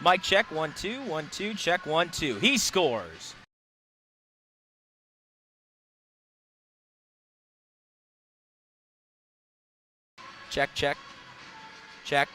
Mic check, 1 2 1 2, check 1 2. He scores. Check, check, check.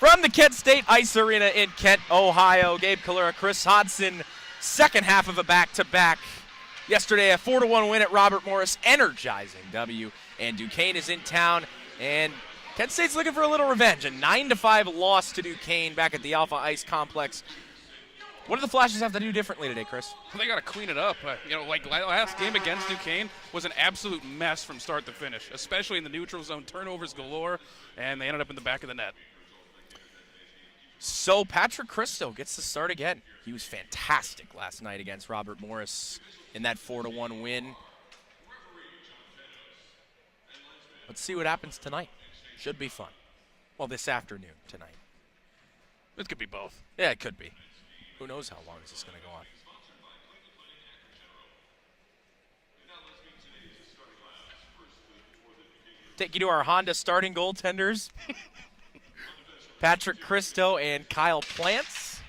From the Kent State Ice Arena in Kent, Ohio, Gabe Kalura, Chris Hodson, second half of a back-to-back. Yesterday, a 4-1 win at Robert Morris, energizing W. And Duquesne is in town, and Kent State's looking for a little revenge. A 9-5 loss to Duquesne back at the Alpha Ice Complex. What do the Flashes have to do differently today, Chris? Well, they got to clean it up. Like last game against Duquesne was an absolute mess from start to finish, especially in the neutral zone. Turnovers galore, and they ended up in the back of the net. So Patrick Christo gets the start again. He was fantastic last night against Robert Morris in that 4-1 win. Let's see what happens tonight. Should be fun. Well, this afternoon tonight. It could be both. Yeah, it could be. Who knows how long is this going to go on? Take you to our Honda starting goaltenders. Patrick Christo and Kyle Plants.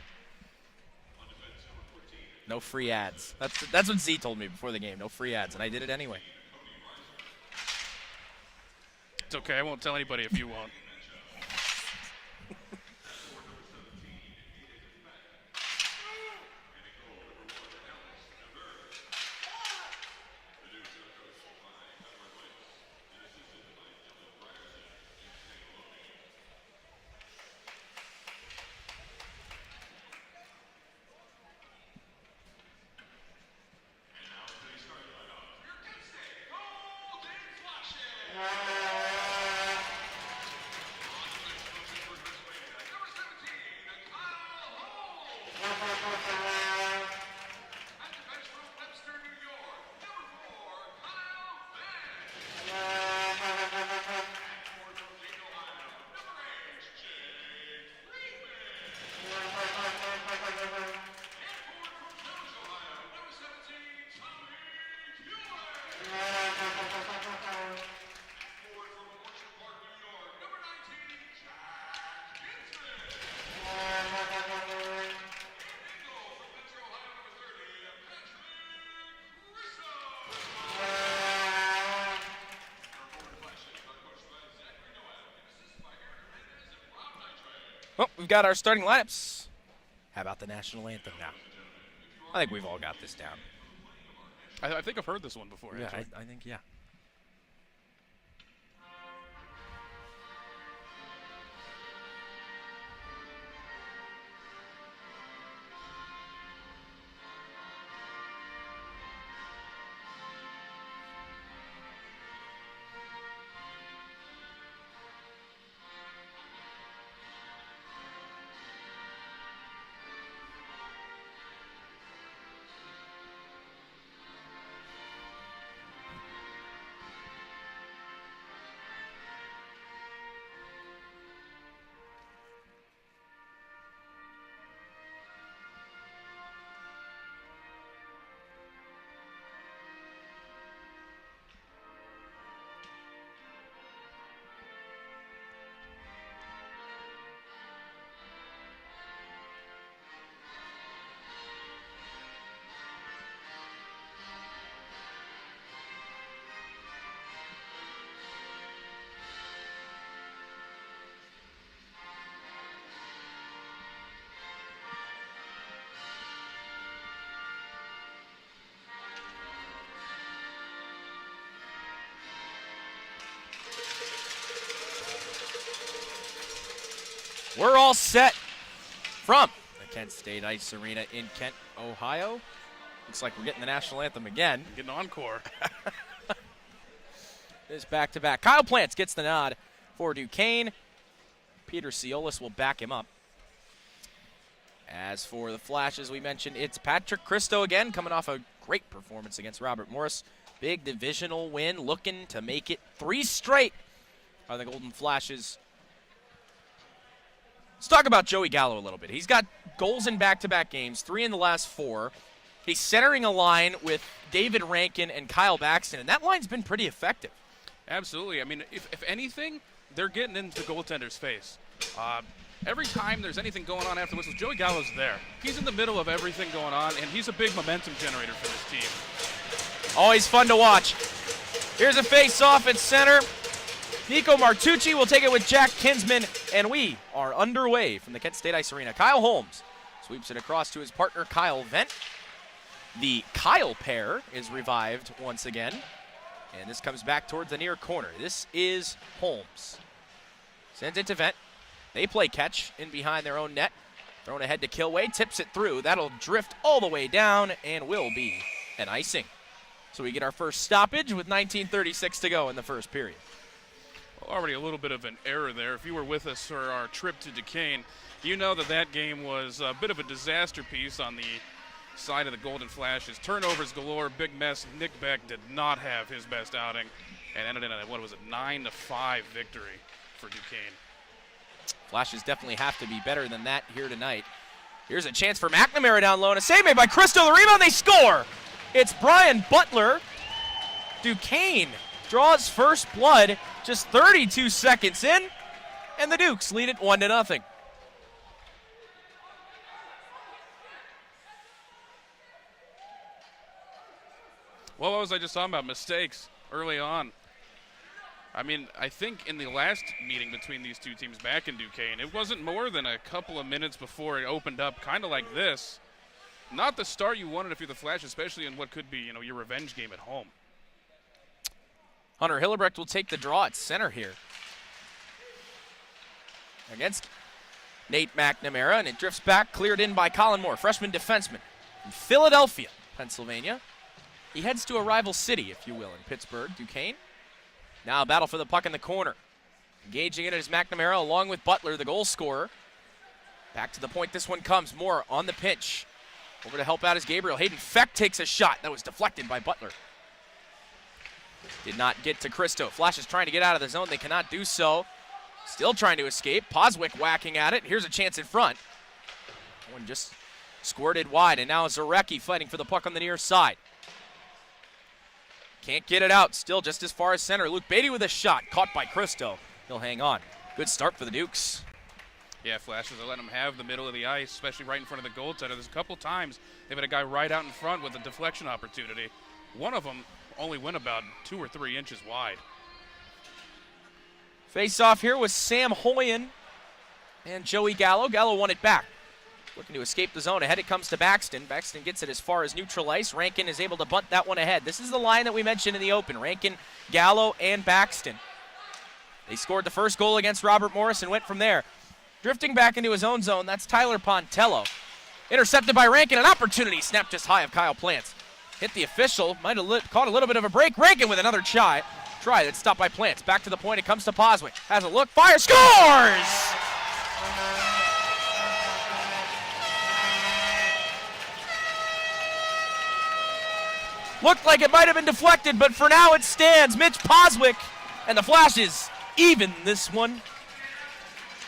No free ads. That's what Z told me before the game. No free ads, and I did it anyway. It's okay. I won't tell anybody if you won't. Well, we've got our starting lineups. How about the national anthem now? I think we've all got this down. I think I've heard this one before. Yeah, actually. I think, yeah. We're all set from the Kent State Ice Arena in Kent, Ohio. Looks like we're getting the national anthem again. Getting encore. This back-to-back. Kyle Plants gets the nod for Duquesne. Peter Ciolis will back him up. As for the Flashes, we mentioned it's Patrick Christo again, coming off a great performance against Robert Morris. Big divisional win, looking to make it 3 straight are the Golden Flashes. Let's talk about Joey Gallo a little bit. He's got goals in back-to-back games, 3 in the last 4. He's centering a line with David Rankin and Kyle Baxton, and that line's been pretty effective. Absolutely. I mean, if anything, they're getting into the goaltender's face. Every time there's anything going on after the whistles, Joey Gallo's there. He's in the middle of everything going on, and he's a big momentum generator for this team. Always fun to watch. Here's a face-off at center. Nico Martucci will take it with Jack Kinsman, and we are underway from the Kent State Ice Arena. Kyle Holmes sweeps it across to his partner, Kyle Vent. The Kyle pair is revived once again, and this comes back towards the near corner. This is Holmes. Sends it to Vent. They play catch in behind their own net. Thrown ahead to Kilway, tips it through. That'll drift all the way down and will be an icing. So we get our first stoppage with 19:36 to go in the first period. Well, already a little bit of an error there. If you were with us for our trip to Duquesne, you know that game was a bit of a disaster piece on the side of the Golden Flashes. Turnovers galore, big mess. Nick Beck did not have his best outing and ended in a, 9-5 victory for Duquesne. Flashes definitely have to be better than that here tonight. Here's a chance for McNamara down low, and a save made by Cristo. The rebound, they score! It's Brian Butler. Duquesne draws first blood just 32 seconds in, and the Dukes lead it 1-0. Well, what was I just talking about? Mistakes early on. I mean, I think in the last meeting between these two teams back in Duquesne, it wasn't more than a couple of minutes before it opened up, kind of like this. Not the start you wanted if you're the Flash, especially in what could be, your revenge game at home. Hunter Hillebrecht will take the draw at center here against Nate McNamara, and it drifts back, cleared in by Colin Moore, freshman defenseman from Philadelphia, Pennsylvania. He heads to a rival city, if you will, in Pittsburgh, Duquesne. Now a battle for the puck in the corner. Engaging it is McNamara along with Butler, the goal scorer. Back to the point this one comes. Moore on the pinch. Over to help out is Gabriel. Hayden Feck takes a shot that was deflected by Butler. Did not get to Cristo. Flash is trying to get out of the zone. They cannot do so. Still trying to escape. Poswick whacking at it. Here's a chance in front. One just squirted wide, and now Zarecki fighting for the puck on the near side. Can't get it out. Still just as far as center. Luke Beatty with a shot. Caught by Cristo. He'll hang on. Good start for the Dukes. Yeah, Flashes are letting them have the middle of the ice, especially right in front of the goaltender. There's a couple times they've had a guy right out in front with a deflection opportunity. One of them only went about 2 or 3 inches wide. Face off here was Sam Hoyen and Joey Gallo. Gallo won it back. Looking to escape the zone. Ahead it comes to Baxton. Baxton gets it as far as neutral ice. Rankin is able to bunt that one ahead. This is the line that we mentioned in the open. Rankin, Gallo, and Baxton. They scored the first goal against Robert Morris and went from there. Drifting back into his own zone, that's Tyler Pontello. Intercepted by Rankin. An opportunity snapped just high of Kyle Plants. Hit the official. Might have caught a little bit of a break. Rankin with another try. That's stopped by Plants. Back to the point. It comes to Poswick. Has a look. Fire. Scores! Looked like it might have been deflected, but for now it stands. Mitch Poswick and the Flashes even this one.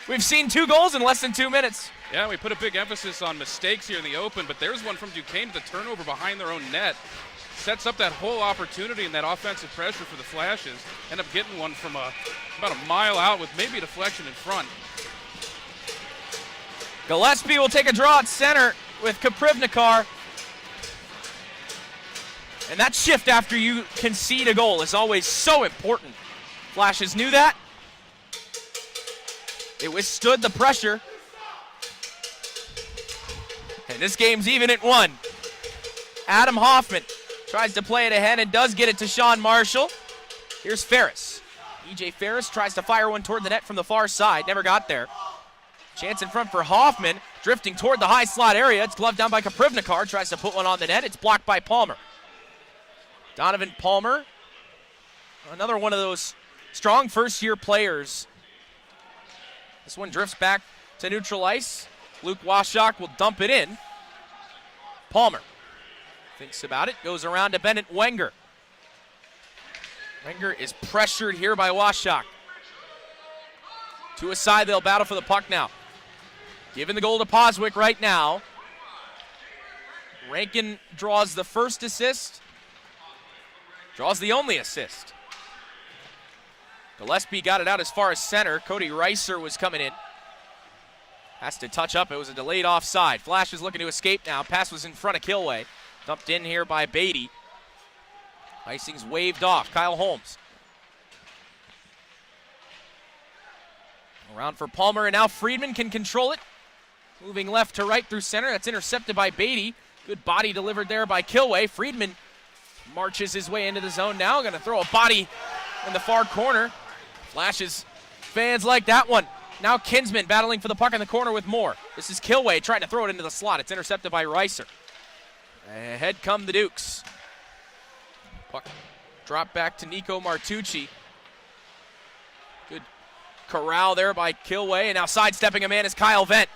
We've seen 2 goals in less than 2 minutes. Yeah, we put a big emphasis on mistakes here in the open, but there's one from Duquesne, the turnover behind their own net. Sets up that whole opportunity and that offensive pressure for the Flashes. End up getting one from about a mile out with maybe a deflection in front. Gillespie will take a draw at center with Kaprivnikar. And that shift after you concede a goal is always so important. Flashes knew that. It withstood the pressure. And this game's even at 1. Adam Hoffman tries to play it ahead and does get it to Sean Marshall. Here's Ferris. E.J. Ferris tries to fire one toward the net from the far side. Never got there. Chance in front for Hoffman. Drifting toward the high slot area. It's gloved down by Kaprivnikar. Tries to put one on the net. It's blocked by Palmer. Donovan Palmer, another one of those strong first-year players. This one drifts back to neutral ice. Luke Washok will dump it in. Palmer thinks about it, goes around to Bennett Wenger. Wenger is pressured here by Washok. To a side, they'll battle for the puck now. Giving the goal to Poswick right now. Rankin draws the first assist. Draws the only assist. Gillespie got it out as far as center. Cody Reiser was coming in. Has to touch up. It was a delayed offside. Flash is looking to escape now. Pass was in front of Kilway. Dumped in here by Beatty. Icing's waved off. Kyle Holmes. Around for Palmer, and now Friedman can control it. Moving left to right through center. That's intercepted by Beatty. Good body delivered there by Kilway. Friedman marches his way into the zone now. Going to throw a body in the far corner. Flashes fans like that one. Now Kinsman battling for the puck in the corner with Moore. This is Kilway trying to throw it into the slot. It's intercepted by Reiser. Ahead come the Dukes. Puck drop back to Nico Martucci. Good corral there by Kilway, and now sidestepping a man is Kyle Vent.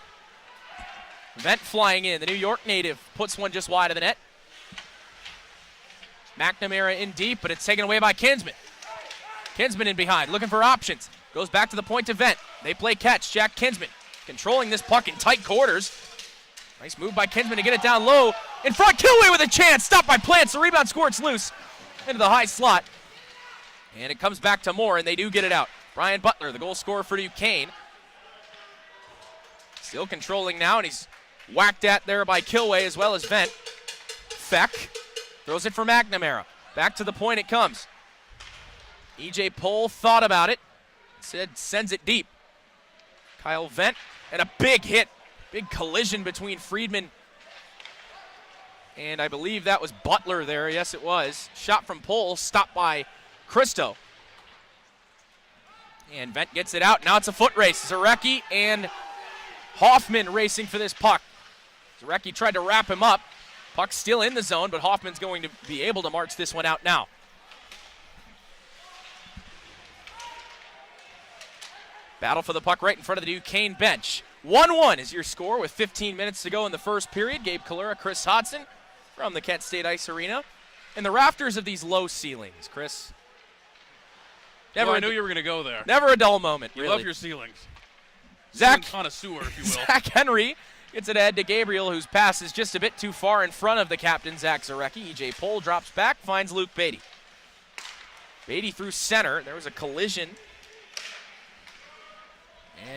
Vent flying in. The New York native puts one just wide of the net. McNamara in deep, but it's taken away by Kinsman. Kinsman in behind, looking for options. Goes back to the point to Vent. They play catch. Jack Kinsman controlling this puck in tight quarters. Nice move by Kinsman to get it down low. In front, Kilway with a chance. Stopped by Plants. The rebound squirts loose into the high slot. And it comes back to Moore, and they do get it out. Brian Butler, the goal scorer for Duquesne. Still controlling now, and he's whacked at there by Kilway as well as Vent. Feck throws it for McNamara. Back to the point it comes. E.J. Pohl thought about it. Said sends it deep. Kyle Vent, and a big hit. Big collision between Friedman and I believe that was Butler there. Yes, it was. Shot from Pohl, stopped by Christo. And Vent gets it out. Now it's a foot race. Zarecki and Hoffman racing for this puck. Zarecki tried to wrap him up. Puck's still in the zone, but Hoffman's going to be able to march this one out now. Battle for the puck right in front of the Duquesne bench. 1-1 is your score with 15 minutes to go in the first period. Gabe Kalura, Chris Hodson from the Kent State Ice Arena. In the rafters of these low ceilings, Chris. I knew you were going to go there. Never a dull moment, You really. love your ceilings. Zach Connoisseur, if you will. Zach Henry gets it ahead to Gabriel, whose pass is just a bit too far in front of the captain, Zach Zarecki. E.J. Pohl drops back, finds Luke Beatty. Beatty through center. There was a collision.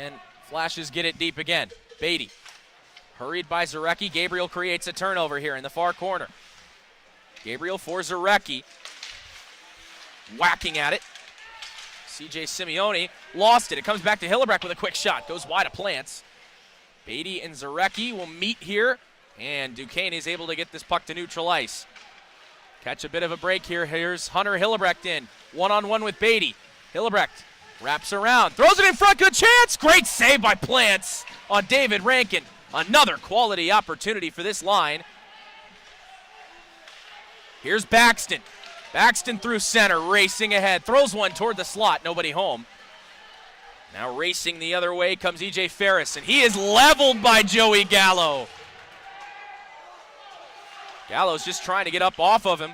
And Flashes get it deep again. Beatty hurried by Zarecki. Gabriel creates a turnover here in the far corner. Gabriel for Zarecki. Whacking at it. C.J. Simeone lost it. It comes back to Hillebrecht with a quick shot. Goes wide of Plants. Beatty and Zarecki will meet here, and Duquesne is able to get this puck to neutral ice. Catch a bit of a break here. Here's Hunter Hillebrecht in. One-on-one with Beatty. Hillebrecht wraps around. Throws it in front. Good chance. Great save by Plants on David Rankin. Another quality opportunity for this line. Here's Baxton. Baxton through center, racing ahead. Throws one toward the slot. Nobody home. Now racing the other way comes E.J. Ferris, and he is leveled by Joey Gallo. Gallo's just trying to get up off of him.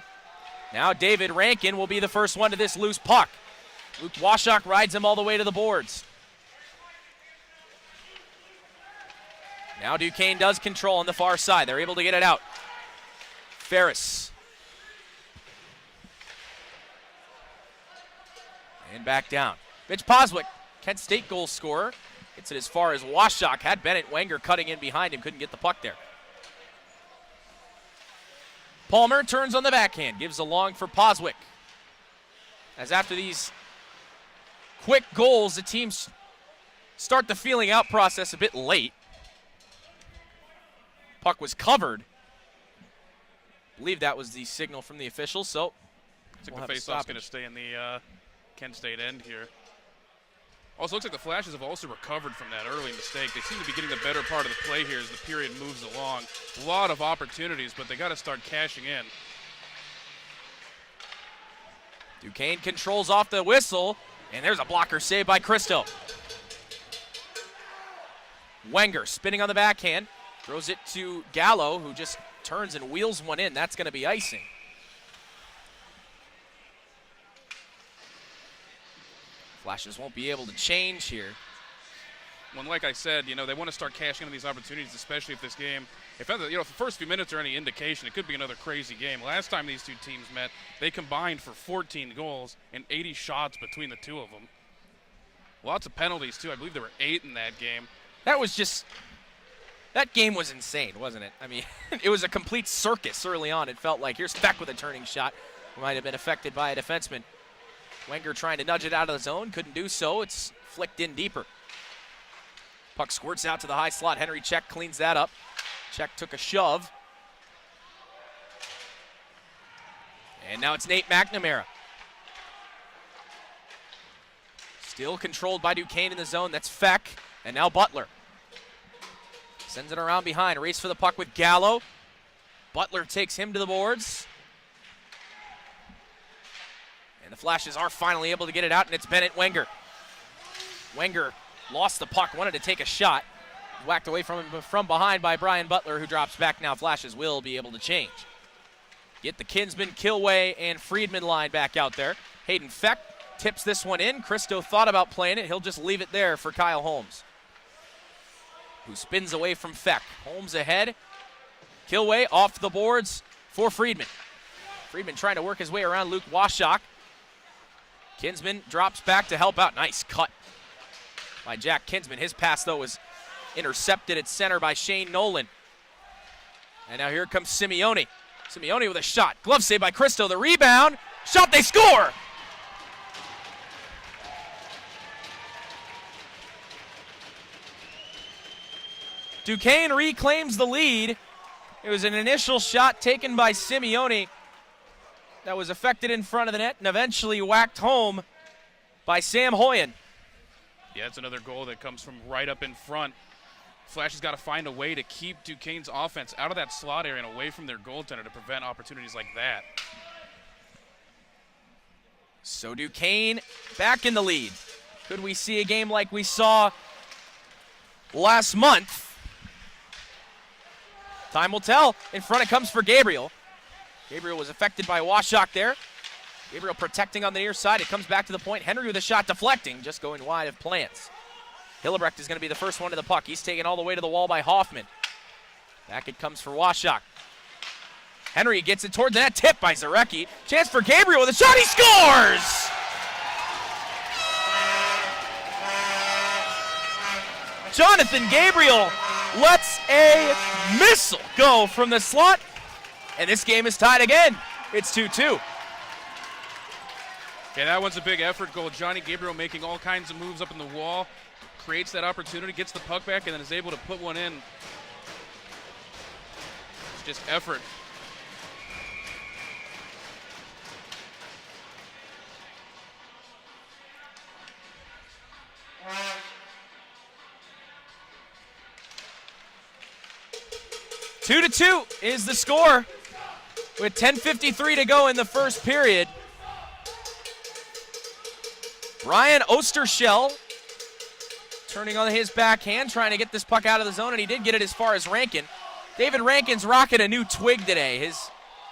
Now David Rankin will be the first one to this loose puck. Luke Washok rides him all the way to the boards. Now Duquesne does control on the far side. They're able to get it out. Ferris. And back down. Mitch Poswick, Kent State goal scorer. Gets it as far as Washok. Had Bennett Wenger cutting in behind him. Couldn't get the puck there. Palmer turns on the backhand. Gives along for Poswick. As after these quick goals, the teams start the feeling out process a bit late. Puck was covered. I believe that was the signal from the officials, so I think the faceoff's going to stay in the Kent State end here. Also, looks like the Flashes have also recovered from that early mistake. They seem to be getting the better part of the play here as the period moves along. A lot of opportunities, but they got to start cashing in. Duquesne controls off the whistle, and there's a blocker save by Christo. Wenger spinning on the backhand, throws it to Gallo, who just turns and wheels one in. That's going to be icing. Flashes won't be able to change here. When, like I said, they want to start cashing in these opportunities, especially if this game, if the first few minutes are any indication, it could be another crazy game. Last time these two teams met, they combined for 14 goals and 80 shots between the two of them. Lots of penalties, too. I believe there were 8 in that game. That game was insane, wasn't it? I mean, it was a complete circus early on. It felt like here's Feck with a turning shot. Might have been affected by a defenseman. Wenger trying to nudge it out of the zone, couldn't do so. It's flicked in deeper. Puck squirts out to the high slot. Henry Check cleans that up. Check took a shove. And now it's Nate McNamara. Still controlled by Duquesne in the zone. That's Feck. And now Butler. Sends it around behind. Race for the puck with Gallo. Butler takes him to the boards. And the Flashes are finally able to get it out, and it's Bennett Wenger. Wenger lost the puck, wanted to take a shot. Whacked away from him from behind by Brian Butler, who drops back now. Flashes will be able to change. Get the Kinsman, Kilway, and Friedman line back out there. Hayden Feck tips this one in. Christo thought about playing it. He'll just leave it there for Kyle Holmes, who spins away from Feck. Holmes ahead. Kilway off the boards for Friedman. Friedman trying to work his way around Luke Washok. Kinsman drops back to help out. Nice cut by Jack Kinsman. His pass, though, was intercepted at center by Shane Nolan. And now here comes Simeone. Simeone with a shot. Glove save by Christo. The rebound. Shot, they score! Duquesne reclaims the lead. It was an initial shot taken by Simeone that was affected in front of the net and eventually whacked home by Sam Hoyen. Yeah, it's another goal that comes from right up in front. Flash has got to find a way to keep Duquesne's offense out of that slot area and away from their goaltender to prevent opportunities like that. So Duquesne back in the lead. Could we see a game like we saw last month? Time will tell. In front it comes for Gabriel. Gabriel was affected by Washok there. Gabriel protecting on the near side. It comes back to the point. Henry with a shot deflecting, just going wide of plans. Hillebrecht is going to be the first one to the puck. He's taken all the way to the wall by Hoffman. Back it comes for Washok. Henry gets it toward the net. Tip by Zarecki. Chance for Gabriel with a shot. He scores! Jonathan Gabriel lets a missile go from the slot, and this game is tied again. It's 2-2. Yeah, that one's a big effort goal. Johnny Gabriel making all kinds of moves up in the wall, creates that opportunity, gets the puck back, and then is able to put one in. It's just effort. Two to two is the score with 10:53 to go in the first period. Brian Ostershell turning on his backhand, trying to get this puck out of the zone, and he did get it as far as Rankin. David Rankin's rocking a new twig today. His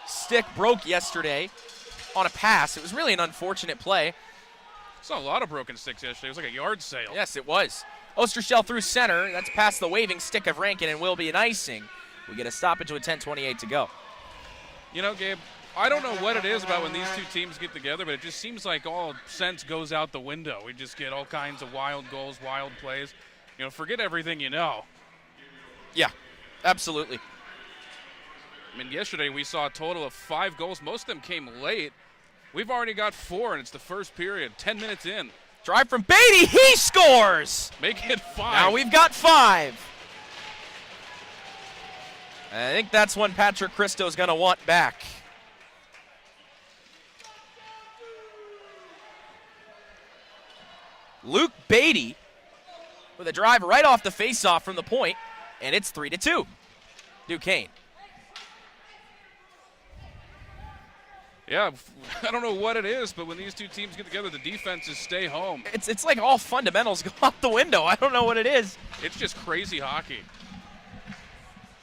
stick broke yesterday on a pass. It was really an unfortunate play. Saw a lot of broken sticks yesterday. It was like a yard sale. Yes, it was. Ostershell through center. That's past the waving stick of Rankin and will be an icing. We get a stoppage with 10:28 to go. You know, Gabe, I don't know what it is about when these two teams get together, but it just seems like all sense goes out the window. We just get all kinds of wild goals, wild plays. You know, forget everything you know. Yeah, absolutely. I mean, yesterday we saw a total of 5 goals. Most of them came late. We've already got 4, and it's the first period, 10 minutes in. Drive from Beatty, he scores! Make it 5. Now we've got 5. I think that's one Patrick Christo's going to want back. Luke Beatty with a drive right off the faceoff from the point, and it's 3-2. Duquesne. Yeah, I don't know what it is, but when these two teams get together, the defenses stay home. It's like all fundamentals go out the window. I don't know what it is. It's just crazy hockey.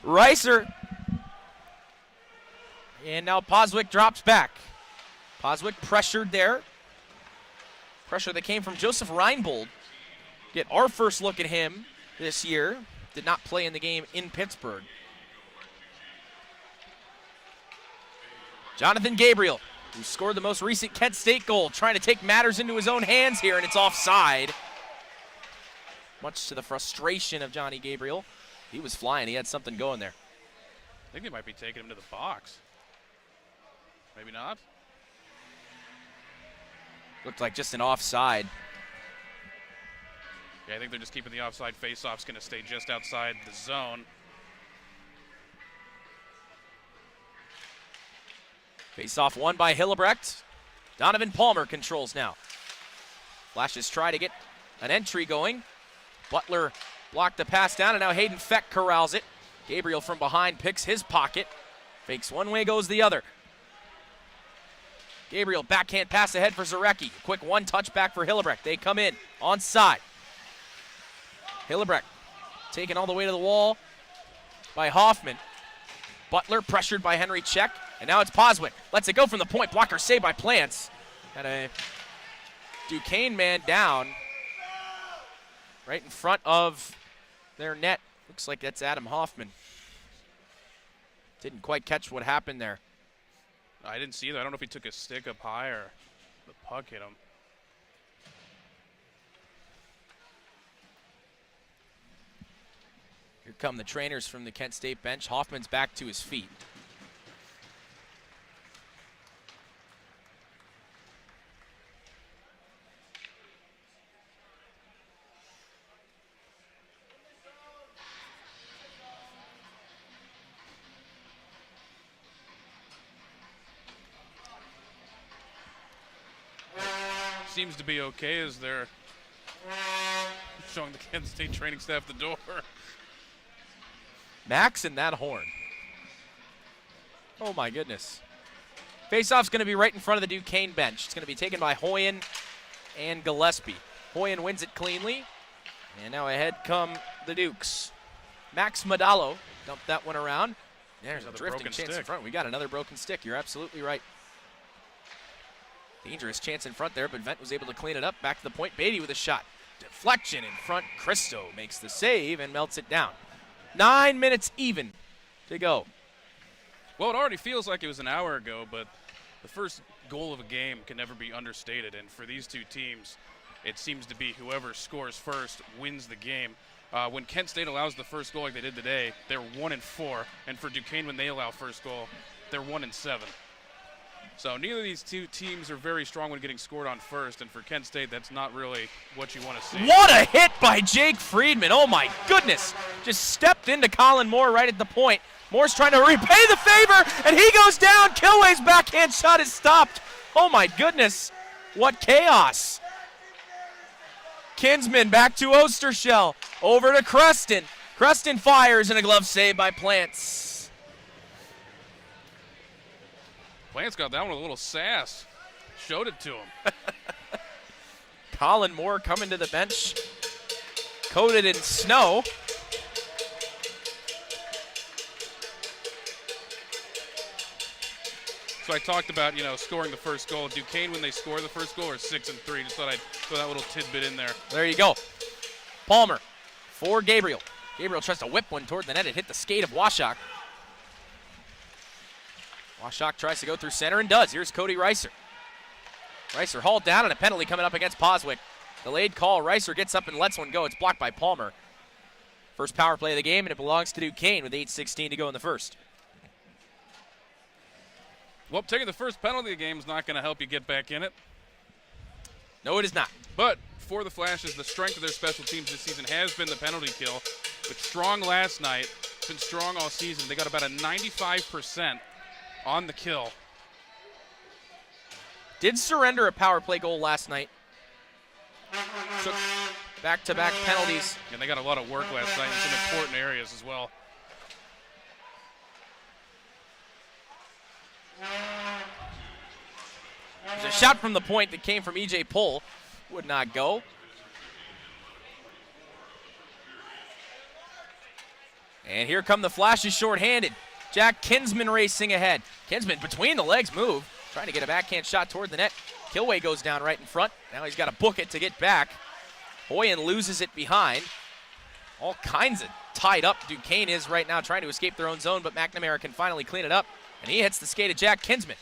Reiser. And now Poswick drops back. Poswick pressured there. Pressure that came from Joseph Reinbold. Get our first look at him this year. Did not play in the game in Pittsburgh. Jonathan Gabriel, who scored the most recent Kent State goal, trying to take matters into his own hands here, and it's offside. Much to the frustration of Johnny Gabriel. He was flying. He had something going there. I think they might be taking him to the box. Maybe not. Looked like just an offside. Yeah, I think they're just keeping the offside face-off's going to stay just outside the zone. Face-off won by Hillebrecht. Donovan Palmer controls now. Flashes try to get an entry going. Butler blocked the pass down, and now Hayden Feck corrals it. Gabriel from behind picks his pocket. Fakes one way, goes the other. Gabriel backhand pass ahead for Zarecki. Quick one touch back for Hillebrecht. They come in onside. Hillebrecht taken all the way to the wall by Hoffman. Butler pressured by Henry Check. And now it's Poswick. Lets it go from the point. Blocker saved by Plants. Had a Duquesne man down right in front of their net. Looks like that's Adam Hoffman. Didn't quite catch what happened there. I didn't see that. I don't know if he took a stick up high or the puck hit him. Here come the trainers from the Kent State bench. Hoffman's back to his feet. Seems to be okay as they're showing the Kent State training staff the door. Max and that horn. Oh my goodness. Faceoff's going to be right in front of the Duquesne bench. It's going to be taken by Hoyen and Gillespie. Hoyen wins it cleanly. And now ahead come the Dukes. Max Madalo dumped that one around. There's a drifting chance in front. We got another broken stick. You're absolutely right. Dangerous chance in front there, but Vent was able to clean it up. Back to the point. Beatty with a shot. Deflection in front. Christo makes the save and melts it down. 9 minutes even to go. Well, it already feels like it was an hour ago, but the first goal of a game can never be understated. And for these two teams, it seems to be whoever scores first wins the game. When Kent State allows the first goal like they did today, they're 1-4. And for Duquesne, when they allow first goal, they're 1-7. So neither of these two teams are very strong when getting scored on first, and for Kent State, that's not really what you want to see. What a hit by Jake Friedman. Oh my goodness. Just stepped into Colin Moore right at the point. Moore's trying to repay the favor, and he goes down. Kilway's backhand shot is stopped. Oh my goodness. What chaos. Kinsman back to Ostershell. Over to Creston. Creston fires, and a glove save by Plants. Plants got that one with a little sass. Showed it to him. Colin Moore coming to the bench, coated in snow. So I talked about, scoring the first goal. Duquesne, when they score the first goal, are 6-3. Just thought I'd throw that little tidbit in there. There you go. Palmer for Gabriel. Gabriel tries to whip one toward the net. It hit the skate of Washak. Washak tries to go through center and does. Here's Cody Reiser. Reiser hauled down, and a penalty coming up against Poswick. Delayed call. Reiser gets up and lets one go. It's blocked by Palmer. First power play of the game, and it belongs to Duquesne with 8:16 to go in the first. Well, taking the first penalty of the game is not going to help you get back in it. No, it is not. But for the Flashes, the strength of their special teams this season has been the penalty kill. With strong last night, been strong all season. They got about a 95% on the kill. Did surrender a power play goal last night. Took back-to-back penalties. And they got a lot of work last night in some important areas as well. There's a shot from the point that came from E.J. Pohl. Would not go. And here come the Flashes shorthanded. Jack Kinsman racing ahead. Kinsman between the legs move. Trying to get a backhand shot toward the net. Kilway goes down right in front. Now he's got to book it to get back. Hoyen loses it behind. All kinds of tied up Duquesne is right now trying to escape their own zone, but McNamara can finally clean it up. And he hits the skate of Jack Kinsman.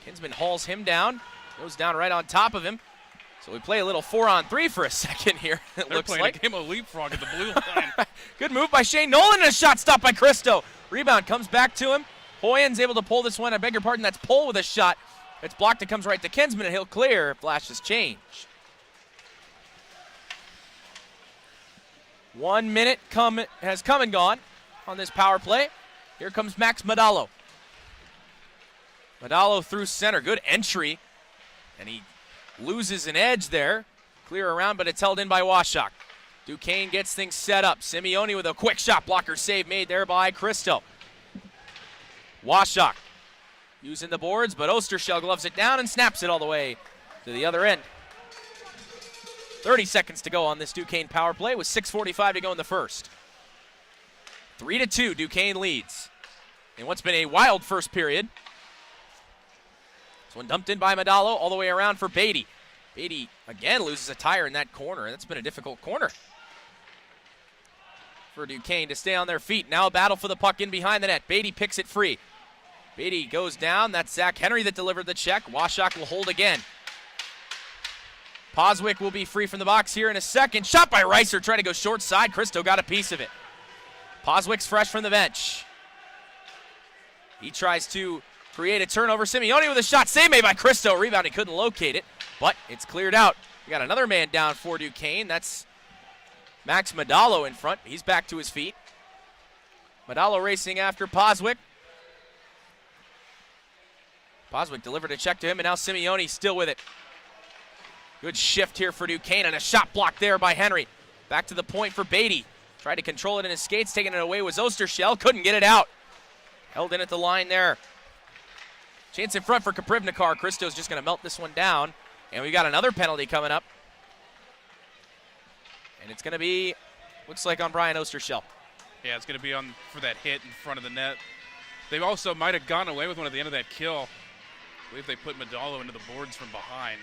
Kinsman hauls him down. Goes down right on top of him. So we play a little 4-on-3 for a second here. They're playing a game of leapfrog at the blue line. Good move by Shane Nolan, and a shot stopped by Christo. Rebound comes back to him. Hoyen's able to pull this one. I beg your pardon, that's Pohl with a shot. It's blocked. It comes right to Kinsman, and he'll clear. Flashes change. 1 minute has come and gone on this power play. Here comes Max Madalo. Madalo through center. Good entry. And he loses an edge there. Clear around, but it's held in by Washak. Duquesne gets things set up. Simeone with a quick shot blocker save made there by Cristo. Washak using the boards, but Ostershell gloves it down and snaps it all the way to the other end. 30 seconds to go on this Duquesne power play with 6:45 to go in the first. 3-2, Duquesne leads in what's been a wild first period. This one dumped in by Madalo all the way around for Beatty. Beatty again loses a tire in that corner, and that's been a difficult corner for Duquesne to stay on their feet. Now a battle for the puck in behind the net. Beatty picks it free. Beatty goes down. That's Zach Henry that delivered the check. Washak will hold again. Poswick will be free from the box here in a second. Shot by Reiser, trying to go short side. Cristo got a piece of it. Poswick's fresh from the bench. He tries to create a turnover. Simeone with a shot. Save made by Cristo. Rebound, he couldn't locate it, but it's cleared out. We got another man down for Duquesne. That's Max Madalo in front. He's back to his feet. Madalo racing after Poswick. Poswick delivered a check to him, and now Simeone still with it. Good shift here for Duquesne, and a shot blocked there by Henry. Back to the point for Beatty. Tried to control it in his skates. Taking it away was Ostershell. Couldn't get it out. Held in at the line there. Chance in front for Kaprivnikar. Cristo's just going to melt this one down. And we got another penalty coming up. And it's going to be, looks like on Brian Ostershell. Yeah, it's going to be on for that hit in front of the net. They also might have gone away with one at the end of that kill. I believe they put Madalo into the boards from behind.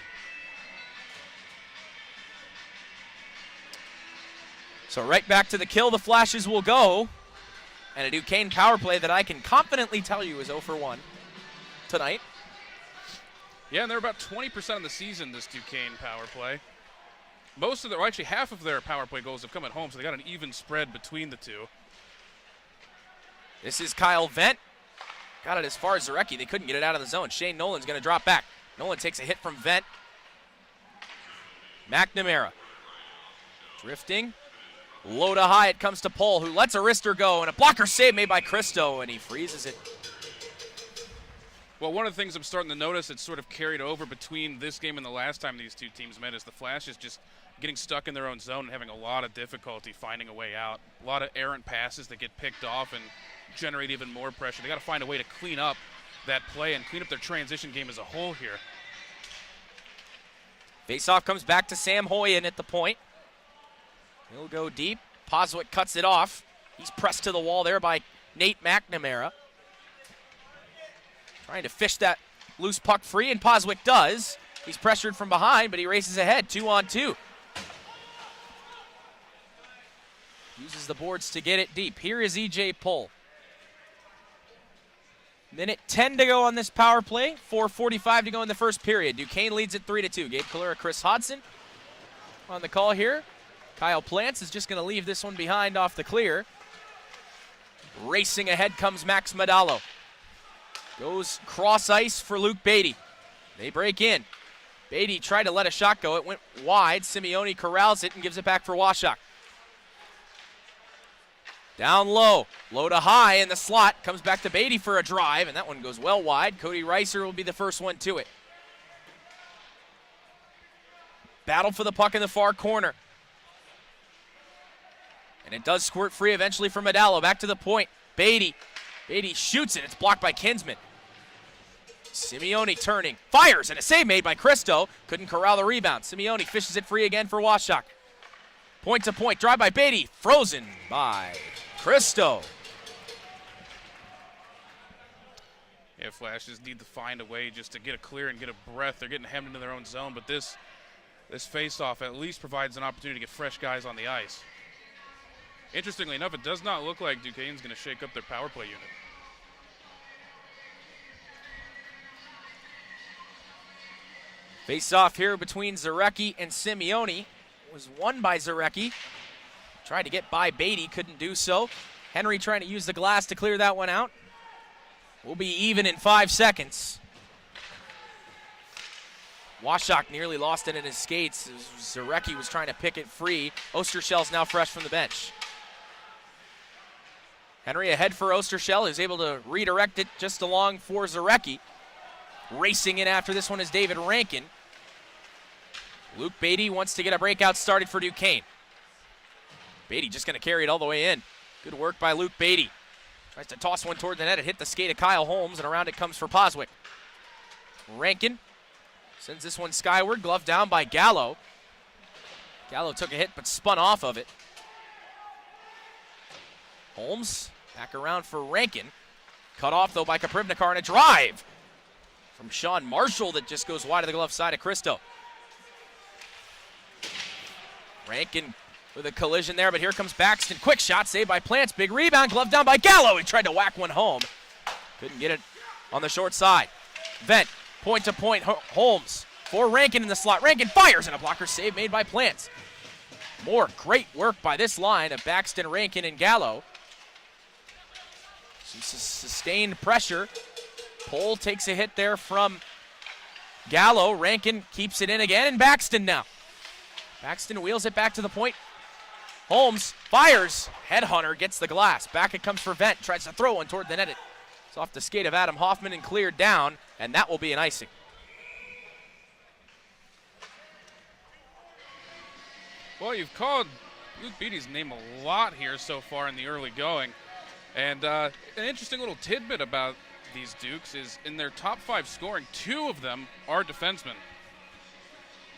So right back to the kill the Flashes will go. And a Duquesne power play that I can confidently tell you is 0 for 1 tonight. Yeah, and they're about 20% of the season, this Duquesne power play. Most of their, well, actually half of their power play goals have come at home, so they got an even spread between the two. This is Kyle Vent. Got it as far as Zarecki. They couldn't get it out of the zone. Shane Nolan's going to drop back. Nolan takes a hit from Vent. McNamara drifting. Low to high, it comes to Pohl, who lets a wrister go, and a blocker save made by Cristo, and he freezes it. Well, one of the things I'm starting to notice that's sort of carried over between this game and the last time these two teams met is the Flashes just getting stuck in their own zone and having a lot of difficulty finding a way out. A lot of errant passes that get picked off and generate even more pressure. They got to find a way to clean up that play and clean up their transition game as a whole here. Faceoff comes back to Sam Hoyen at the point. He'll go deep. Poswick cuts it off. He's pressed to the wall there by Nate McNamara. Trying to fish that loose puck free, and Poswick does. He's pressured from behind, but he races ahead, 2-on-2. Uses the boards to get it deep. Here is E.J. Pohl. Minute 10 to go on this power play. 4:45 to go in the first period. Duquesne leads at 3-2. Gabe Kalura, Chris Hodson on the call here. Kyle Plants is just going to leave this one behind off the clear. Racing ahead comes Max Madalo. Goes cross ice for Luke Beatty. They break in. Beatty tried to let a shot go. It went wide. Simeone corrals it and gives it back for Washak. Down low. Low to high in the slot. Comes back to Beatty for a drive, and that one goes well wide. Cody Reiser will be the first one to it. Battle for the puck in the far corner. And it does squirt free eventually for Madalo. Back to the point. Beatty. Beatty shoots it. It's blocked by Kinsman. Simeone turning. Fires, and a save made by Cristo. Couldn't corral the rebound. Simeone fishes it free again for Washak. Point to point. Drive by Beatty. Frozen by Cristo. Yeah, Flashes need to find a way just to get a clear and get a breath. They're getting hemmed into their own zone, but this face-off at least provides an opportunity to get fresh guys on the ice. Interestingly enough, it does not look like Duquesne's going to shake up their power play unit. Face-off here between Zarecki and Simeone. It was won by Zarecki. Tried to get by Beatty, couldn't do so. Henry trying to use the glass to clear that one out. We'll be even in 5 seconds. Washak nearly lost it in his skates. Zarecki was trying to pick it free. Ostershell's now fresh from the bench. Henry ahead for Ostershell, who's able to redirect it just along for Zarecki. Racing in after this one is David Rankin. Luke Beatty wants to get a breakout started for Duquesne. Beatty just going to carry it all the way in. Good work by Luke Beatty. Tries to toss one toward the net. It hit the skate of Kyle Holmes, and around it comes for Poswick. Rankin sends this one skyward. Glove down by Gallo. Gallo took a hit but spun off of it. Holmes back around for Rankin. Cut off, though, by Kaprivnikar, and a drive from Sean Marshall that just goes wide of the glove side of Christo. Rankin with a collision there, but here comes Baxton. Quick shot, saved by Plants. Big rebound, glove down by Gallo. He tried to whack one home. Couldn't get it on the short side. Vent, point to point, Holmes for Rankin in the slot. Rankin fires, and a blocker save made by Plants. More great work by this line of Baxton, Rankin, and Gallo. Some sustained pressure. Pole takes a hit there from Gallo. Rankin keeps it in again, and Baxton now. Baxton wheels it back to the point. Holmes fires. Headhunter gets the glass. Back it comes for Vent. Tries to throw one toward the net. It's off the skate of Adam Hoffman and cleared down, and that will be an icing. Well, you've called Luke Beatty's name a lot here so far in the early going. And an interesting little tidbit about these Dukes is in their top 5 scoring, 2 of them are defensemen.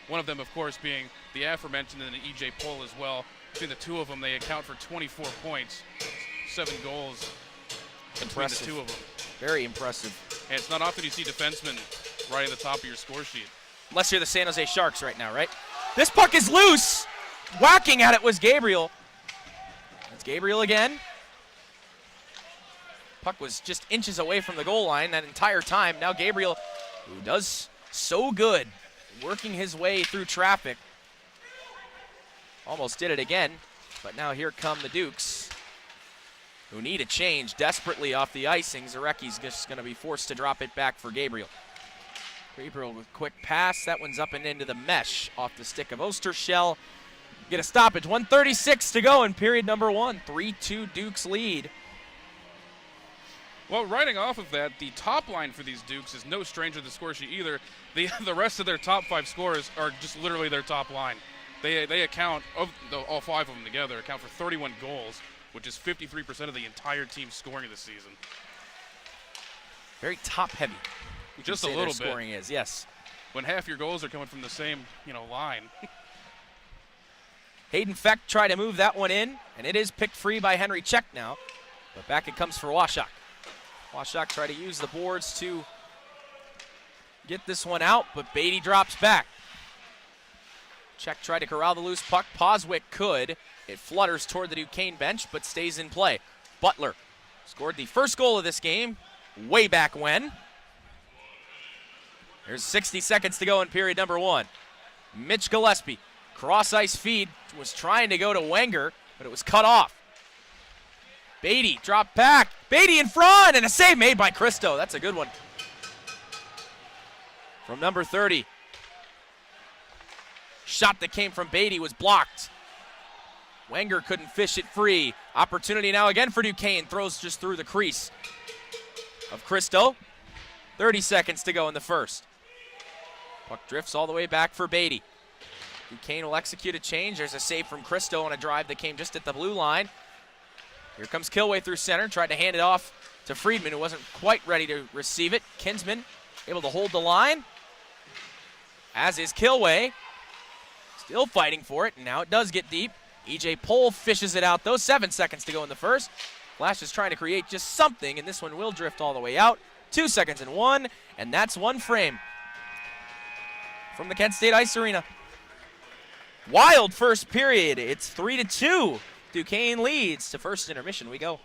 One of them, of course, being the aforementioned and E.J. Pohl as well. Between the 2 of them, they account for 24 points, 7 goals between the 2 of them. Very impressive. And it's not often you see defensemen right at the top of your score sheet. Unless you're the San Jose Sharks right now, right? This puck is loose. Whacking at it was Gabriel. It's Gabriel again. Puck was just inches away from the goal line that entire time. Now Gabriel, who does so good, working his way through traffic. Almost did it again, but now here come the Dukes, who need a change desperately off the icing. Zarecki's just going to be forced to drop it back for Gabriel. Gabriel with quick pass. That one's up and into the mesh off the stick of Ostershell. Get a stoppage. 1:36 to go in period number 1. 3-2 Dukes lead. Well, riding off of that, the top line for these Dukes is no stranger to the score sheet either. The rest of their top 5 scorers are just literally their top line. They account, all 5 of them together, account for 31 goals, which is 53% of the entire team's scoring this season. Very top heavy. Just a little bit. Scoring is, yes. When half your goals are coming from the same, line. Hayden Feck tried to move that one in, and it is picked free by Henry Check now. But back it comes for Washak. Washak tried to use the boards to get this one out, but Beatty drops back. Check tried to corral the loose puck. Poswick could. It flutters toward the Duquesne bench, but stays in play. Butler scored the first goal of this game way back when. There's 60 seconds to go in period number 1. Mitch Gillespie, cross-ice feed, was trying to go to Wenger, but it was cut off. Beatty dropped back. Beatty in front, and a save made by Christo. That's a good one. From number 30. Shot that came from Beatty was blocked. Wenger couldn't fish it free. Opportunity now again for Duquesne. Throws just through the crease of Christo. 30 seconds to go in the first. Puck drifts all the way back for Beatty. Duquesne will execute a change. There's a save from Christo on a drive that came just at the blue line. Here comes Kilway through center. Tried to hand it off to Friedman, who wasn't quite ready to receive it. Kinsman able to hold the line, as is Kilway. Still fighting for it, and now it does get deep. E.J. Pohl fishes it out, though. 7 seconds to go in the first. Flash is trying to create just something, and this one will drift all the way out. 2 seconds and 1, and that's one frame from the Kent State Ice Arena. Wild first period. It's 3-2. Duquesne leads. To first intermission we go.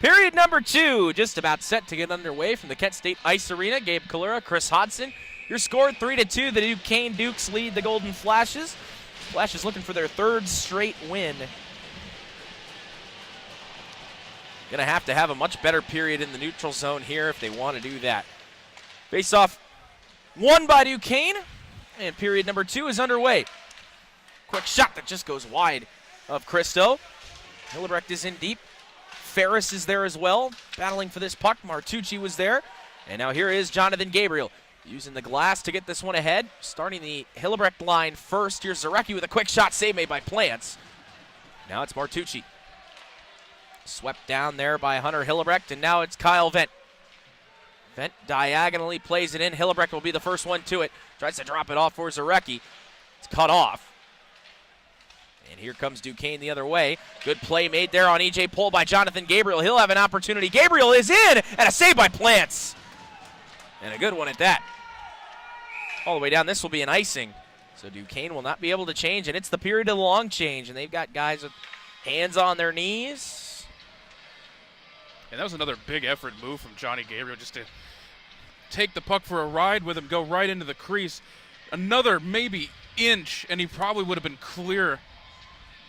Period number 2, just about set to get underway from the Kent State Ice Arena. Gabe Kalura, Chris Hodson. Your score 3-2. The Duquesne Dukes lead the Golden Flashes. Flashes looking for their 3rd straight win. Gonna have to have a much better period in the neutral zone here if they want to do that. Face-off won by Duquesne, and period number 2 is underway. Quick shot that just goes wide of Christo. Hillebrecht is in deep. Ferris is there as well, battling for this puck. Martucci was there. And now here is Jonathan Gabriel using the glass to get this one ahead. Starting the Hillebrecht line first. Here's Zarecki with a quick shot save made by Plants. Now it's Martucci. Swept down there by Hunter Hillebrecht, and now it's Kyle Vent. Vent diagonally plays it in. Hillebrecht will be the first one to it. Tries to drop it off for Zarecki. It's cut off. And here comes Duquesne the other way. Good play made there on E.J. Pohl by Jonathan Gabriel. He'll have an opportunity. Gabriel is in, and a save by Plants. And a good one at that. All the way down, this will be an icing. So Duquesne will not be able to change, and it's the period of the long change, and they've got guys with hands on their knees. And that was another big effort move from Johnny Gabriel, just to take the puck for a ride with him, go right into the crease. Another maybe inch, and he probably would have been clear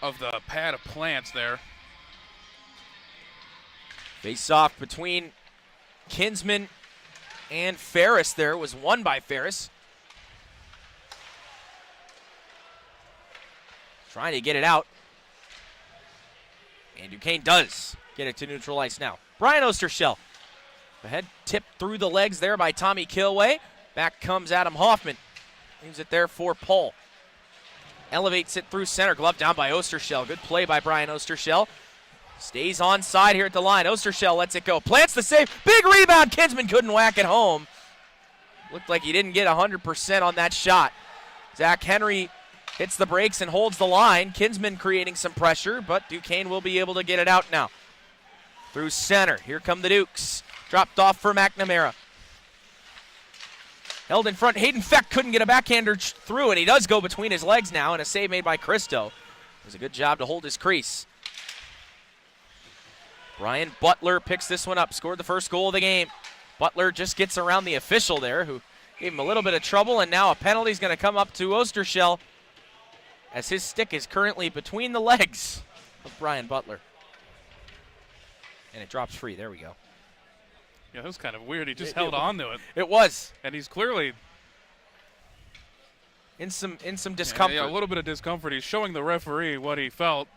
of the pad of Plants there. Face-off between Kinsman and Ferris there was won by Ferris. Trying to get it out. And Duquesne does get it to neutral ice now. Brian Ostershell. The head tipped through the legs there by Tommy Kilway. Back comes Adam Hoffman. Leaves it there for Pohl. Elevates it through center. Glove down by Ostershell. Good play by Brian Ostershell. Stays onside here at the line. Ostershell lets it go. Plants the save. Big rebound. Kinsman couldn't whack it home. Looked like he didn't get 100% on that shot. Zach Henry hits the brakes and holds the line. Kinsman creating some pressure, but Duquesne will be able to get it out now. Through center. Here come the Dukes. Dropped off for McNamara. Held in front. Hayden Feck couldn't get a backhander through, and he does go between his legs now, and a save made by Christo. It was a good job to hold his crease. Brian Butler picks this one up. Scored the first goal of the game. Butler just gets around the official there, who gave him a little bit of trouble, and now a penalty is going to come up to Ostershell, as his stick is currently between the legs of Brian Butler. And it drops free. There we go. Yeah, that was kind of weird. He just held on to it. It was. And he's clearly in some discomfort. Yeah, a little bit of discomfort. He's showing the referee what he felt.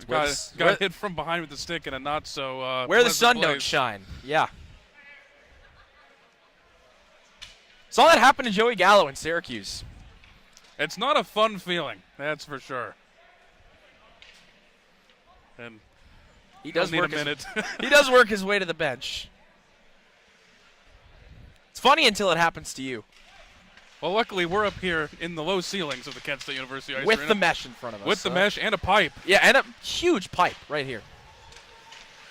Got hit from behind with the stick in a not so where the sun place. don't shine. Yeah. Saw that happen to Joey Gallo in Syracuse. It's not a fun feeling, that's for sure. And he does need work a minute. He does work his way to the bench. It's funny until it happens to you. Well, luckily we're up here in the low ceilings of the Kent State University Ice with Arena. the mesh in front of us. With the mesh and a pipe. Yeah, and a huge pipe right here.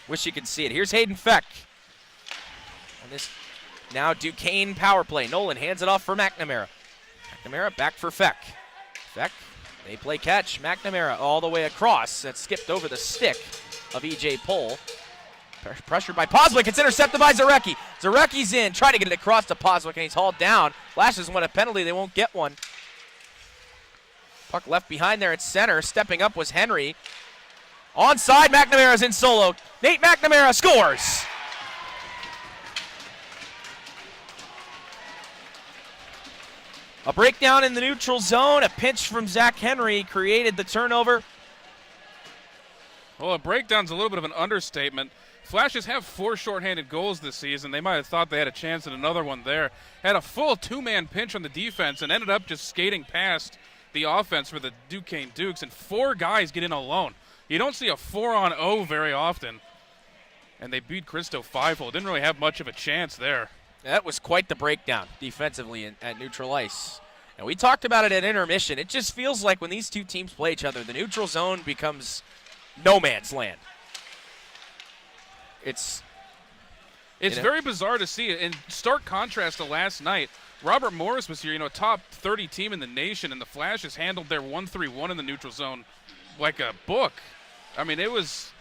Wish you could see it. Here's Hayden Feck. And this now Duquesne power play. Nolan hands it off for McNamara. McNamara back for Feck. Feck, they play catch. McNamara all the way across. That skipped over the stick of E.J. Pohl. Pressured by Poswick. It's intercepted by Zarecki. Zarecki's in. Trying to get it across to Poswick, and he's hauled down. Flashes want a penalty. They won't get one. Puck left behind there at center. Stepping up was Henry. Onside, McNamara's in solo. Nate McNamara scores. A breakdown in the neutral zone. A pinch from Zach Henry created the turnover. Well, a breakdown's a little bit of an understatement. Flashes have 4 shorthanded goals this season. They might have thought they had a chance at another one there. Had a full 2-man pinch on the defense and ended up just skating past the offense for the Duquesne Dukes, and 4 guys get in alone. You don't see a 4-on-0 very often. And they beat Christo 5-0. Didn't really have much of a chance there. That was quite the breakdown defensively at neutral ice. And we talked about it at intermission. It just feels like when these two teams play each other, the neutral zone becomes no man's land. It's very bizarre to see it. In stark contrast to last night, Robert Morris was here, a top 30 team in the nation, and the Flashes handled their 1-3-1 in the neutral zone like a book. I mean, it was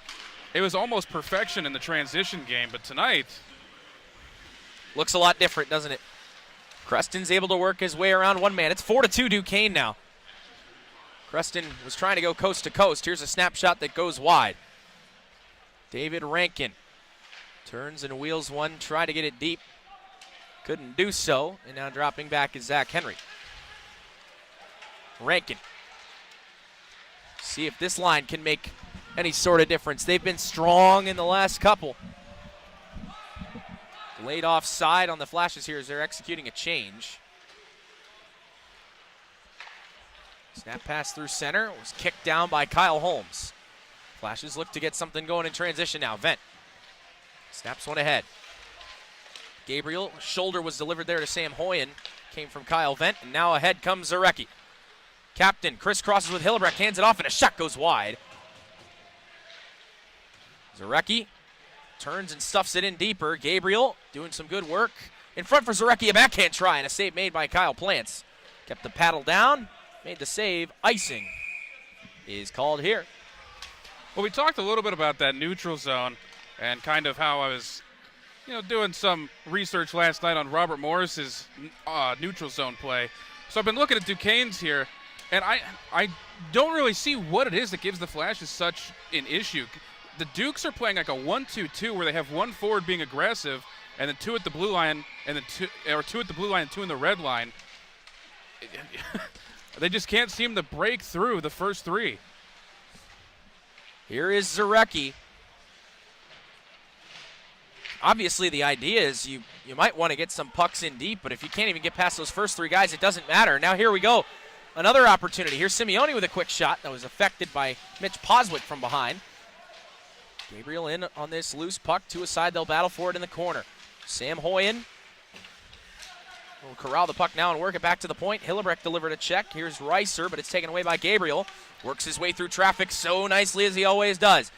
almost perfection in the transition game, but tonight looks a lot different, doesn't it? Creston's able to work his way around one man. It's 4-2 Duquesne now. Creston was trying to go coast to coast. Here's a snapshot that goes wide. David Rankin turns and wheels one, try to get it deep. Couldn't do so, and now dropping back is Zach Henry. Rankin. See if this line can make any sort of difference. They've been strong in the last couple. Laid offside on the Flashes here as they're executing a change. Snap pass through center, was kicked down by Kyle Holmes. Flashes look to get something going in transition now. Vent snaps one ahead. Gabriel, shoulder was delivered there to Sam Hoyen. Came from Kyle Vent, and now ahead comes Zarecki. Captain crisscrosses with Hillebrecht, hands it off, and a shot goes wide. Zarecki turns and stuffs it in deeper. Gabriel doing some good work. In front for Zarecki, a backhand try, and a save made by Kyle Plants. Kept the paddle down, made the save. Icing is called here. Well, we talked a little bit about that neutral zone and kind of how I was, doing some research last night on Robert Morris's neutral zone play. So I've been looking at Duquesne's here, and I don't really see what it is that gives the Flashes such an issue. The Dukes are playing like a 1-2-2 where they have one forward being aggressive and then two at the blue line and then two at the blue line and two in the red line. They just can't seem to break through the first three. Here is Zarecki. Obviously, the idea is you might want to get some pucks in deep, but if you can't even get past those first three guys, it doesn't matter. Now here we go. Another opportunity. Here's Simeone with a quick shot that was affected by Mitch Poswick from behind. Gabriel in on this loose puck. Two aside, they'll battle for it in the corner. Sam Hoyen will corral the puck now and work it back to the point. Hillebrecht delivered a check. Here's Reiser, but it's taken away by Gabriel. Works his way through traffic so nicely as he always does.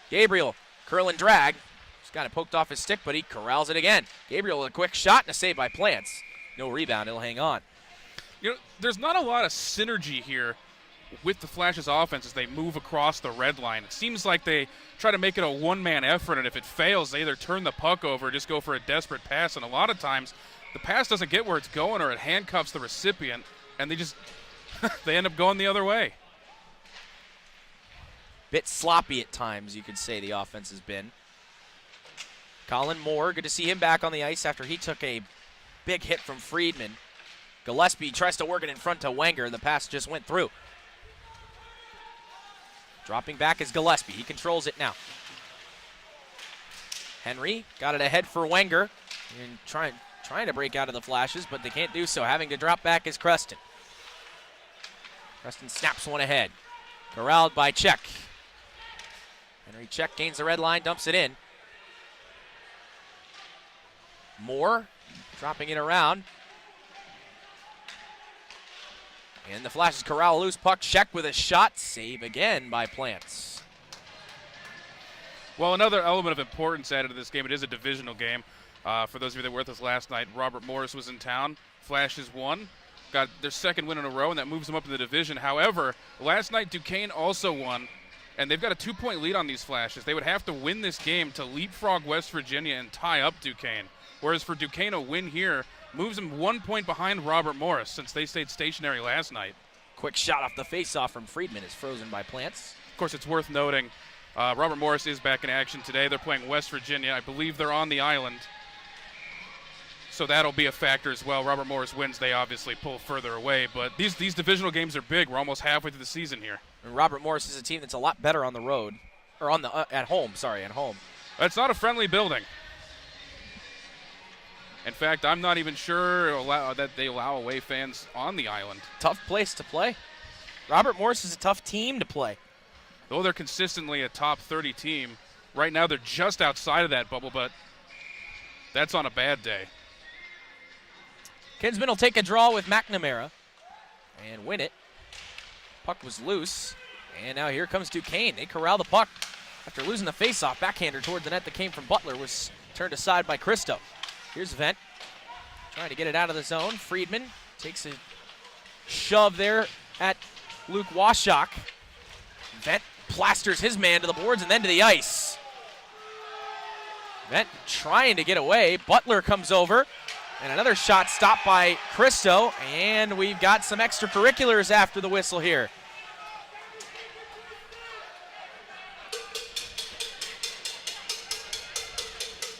Gabriel, curl and drag. Just got it poked off his stick, but he corrals it again. Gabriel with a quick shot and a save by Plants. No rebound, he'll hang on. There's not a lot of synergy here with the Flash's offense as they move across the red line. It seems like they try to make it a one-man effort, and if it fails, they either turn the puck over or just go for a desperate pass, and a lot of times the pass doesn't get where it's going or it handcuffs the recipient, and they just they end up going the other way. Bit sloppy at times, you could say the offense has been. Colin Moore, good to see him back on the ice after he took a big hit from Friedman. Gillespie tries to work it in front to Wenger. The pass just went through. Dropping back is Gillespie. He controls it now. Henry got it ahead for Wenger. And trying to break out of the Flashes, but they can't do so. Having to drop back is Creston. Creston snaps one ahead. Corralled by Czech. Henry Czech gains the red line, dumps it in. Moore dropping it around. And the Flashes corral a loose puck. Czech with a shot. Save again by Plants. Well, another element of importance added to this game. It is a divisional game. For those of you that were with us last night, Robert Morris was in town. Flashes won. Got their second win in a row, and that moves them up in the division. However, last night Duquesne also won, and they've got a 2-point lead on these Flashes. They would have to win this game to leapfrog West Virginia and tie up Duquesne. Whereas for Duquesne, a win here moves them 1 point behind Robert Morris since they stayed stationary last night. Quick shot off the faceoff from Friedman is frozen by Plants. Of course, it's worth noting Robert Morris is back in action today. They're playing West Virginia. I believe they're on the island. So that'll be a factor as well. Robert Morris wins, they obviously pull further away. But these divisional games are big. We're almost halfway through the season here. And Robert Morris is a team that's a lot better on the road. Or on the at home. It's not a friendly building. In fact, I'm not even sure that they allow away fans on the island. Tough place to play. Robert Morris is a tough team to play. Though they're consistently a top 30 team, right now they're just outside of that bubble, but that's on a bad day. Kinsman will take a draw with McNamara and win it. Puck was loose, and now here comes Duquesne. They corral the puck after losing the faceoff. Backhander toward the net that came from Butler was turned aside by Christo. Here's Vent trying to get it out of the zone. Friedman takes a shove there at Luke Washok. Vent plasters his man to the boards and then to the ice. Vent trying to get away. Butler comes over, and another shot stopped by Cristo, and we've got some extracurriculars after the whistle here.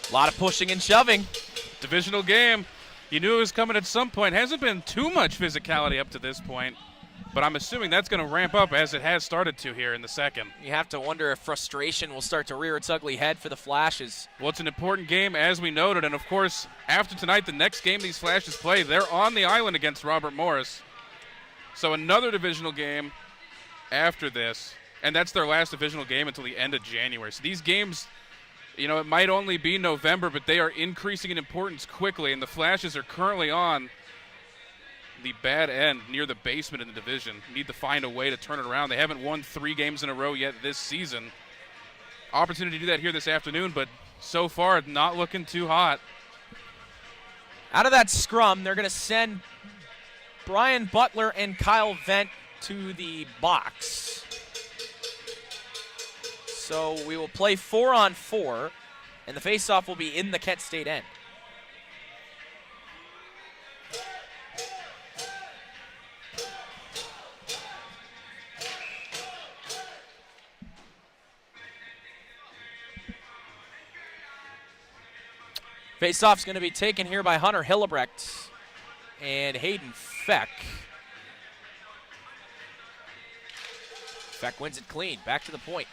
A lot of pushing and shoving. Divisional game. You knew it was coming at some point. Hasn't been too much physicality up to this point, but I'm assuming that's going to ramp up as it has started to here in the second. You have to wonder if frustration will start to rear its ugly head for the Flashes. Well, it's an important game, as we noted, and of course, after tonight, the next game these Flashes play, they're on the island against Robert Morris. So another divisional game after this, and that's their last divisional game until the end of January. So these games, you know, it might only be November, but they are increasing in importance quickly, and the Flashes are currently on the bad end near the basement in the division. Need to find a way to turn it around. They haven't won 3 games in a row yet this season. Opportunity to do that here this afternoon, but so far not looking too hot. Out of that scrum, they're going to send Brian Butler and Kyle Vent to the box. So we will play 4-on-4, and the faceoff will be in the Kent State end. Faceoff's going to be taken here by Hunter Hillebrecht and Hayden Feck. Feck wins it clean. Back to the point.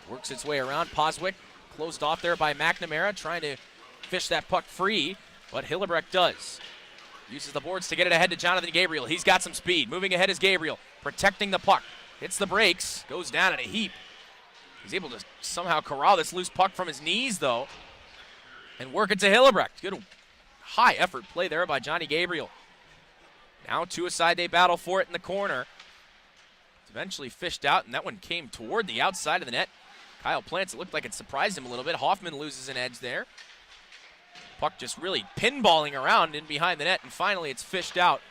Works its way around. Poswick closed off there by McNamara, trying to fish that puck free, but Hillebrecht does. Uses the boards to get it ahead to Jonathan Gabriel. He's got some speed. Moving ahead is Gabriel, protecting the puck. Hits the brakes, goes down in a heap. He's able to somehow corral this loose puck from his knees, though, and work it to Hillebrecht. Good high effort play there by Johnny Gabriel. Now to a side, they battle for it in the corner. It's eventually fished out, and that one came toward the outside of the net. Kyle plants, it looked like it surprised him a little bit. Hoffman loses an edge there. Puck just really pinballing around in behind the net, and finally it's fished out.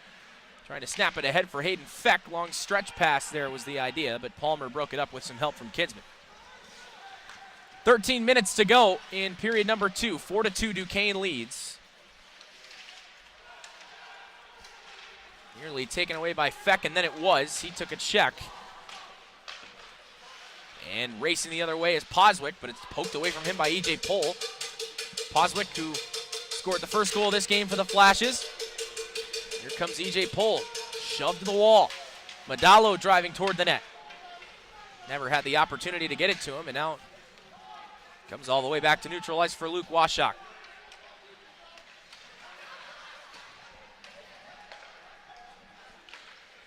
Trying to snap it ahead for Hayden Feck. Long stretch pass there was the idea, but Palmer broke it up with some help from Kinsman. 13 minutes to go in period number 2. 4-2 Duquesne leads. Nearly taken away by Feck, and then it was. He took a check. And racing the other way is Poswick, but it's poked away from him by E.J. Pohl. Poswick, who scored the first goal of this game for the Flashes. Here comes E.J. Pohl, shoved to the wall. Madalo driving toward the net. Never had the opportunity to get it to him, and now comes all the way back to neutral ice for Luke Washak.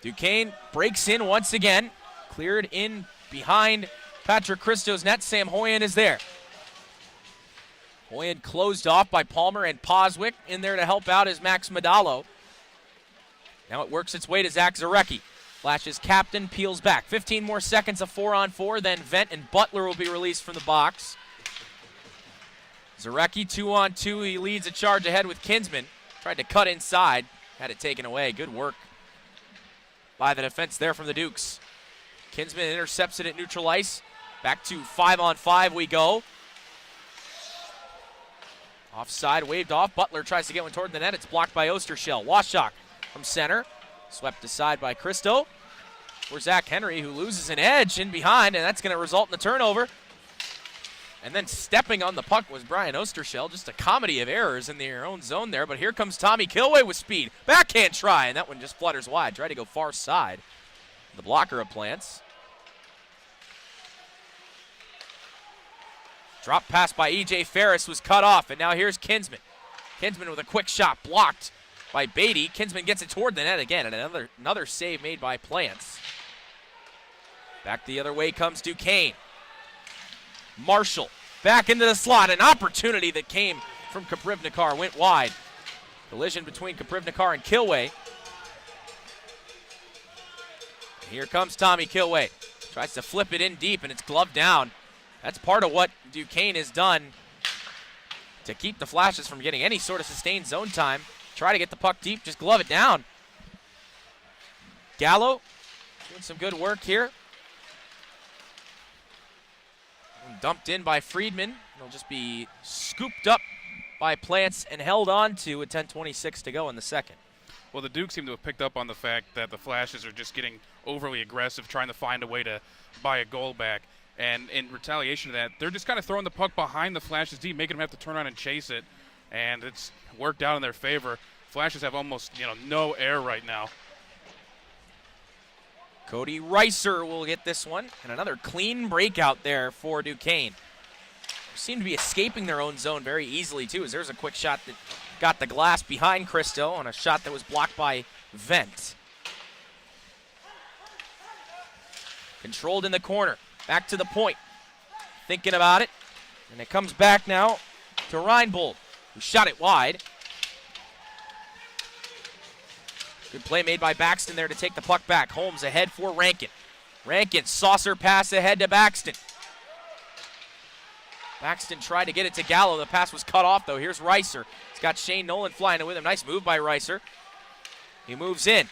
Duquesne breaks in once again. Cleared in behind Patrick Christo's net. Sam Hoyen is there. Hoyen closed off by Palmer and Poswick. In there to help out is Max Madalo. Now it works its way to Zach Zarecki. Flashes captain, peels back. 15 more seconds of 4-on-4, then Vent and Butler will be released from the box. Zarecki 2-on-2, he leads a charge ahead with Kinsman. Tried to cut inside, had it taken away. Good work by the defense there from the Dukes. Kinsman intercepts it at neutral ice. Back to 5-on-5 we go. Offside, waved off. Butler tries to get one toward the net. It's blocked by Ostershell. Washak from center. Swept aside by Christo. For Zach Henry, who loses an edge in behind, and that's going to result in a turnover. And then stepping on the puck was Brian Ostershell. Just a comedy of errors in their own zone there. But here comes Tommy Kilway with speed. Backhand try, and that one just flutters wide. Try to go far side. The blocker of Plants. Drop pass by E.J. Ferris was cut off, and now here's Kinsman. Kinsman with a quick shot, blocked by Beatty. Kinsman gets it toward the net again, and another save made by Plants. Back the other way comes Duquesne. Marshall back into the slot. An opportunity that came from Kaprivnikar went wide. Collision between Kaprivnikar and Kilway. And here comes Tommy Kilway. Tries to flip it in deep, and it's gloved down. That's part of what Duquesne has done to keep the Flashes from getting any sort of sustained zone time. Try to get the puck deep, just glove it down. Gallo doing some good work here. Dumped in by Friedman. It'll just be scooped up by Plants and held on to with 10:26 to go in the second. Well, the Dukes seem to have picked up on the fact that the Flashes are just getting overly aggressive, trying to find a way to buy a goal back. And in retaliation to that, they're just kind of throwing the puck behind the Flashes D, making them have to turn around and chase it. And it's worked out in their favor. Flashes have almost, no air right now. Cody Reiser will get this one. And another clean breakout there for Duquesne. They seem to be escaping their own zone very easily, too, as there's a quick shot that got the glass behind Cristo on a shot that was blocked by Vent. Controlled in the corner. Back to the point. Thinking about it. And it comes back now to Reinbold, who shot it wide. Good play made by Baxton there to take the puck back. Holmes ahead for Rankin. Rankin, saucer pass ahead to Baxton. Baxton tried to get it to Gallo. The pass was cut off, though. Here's Reiser. He's got Shane Nolan flying with him. Nice move by Reiser. He moves in.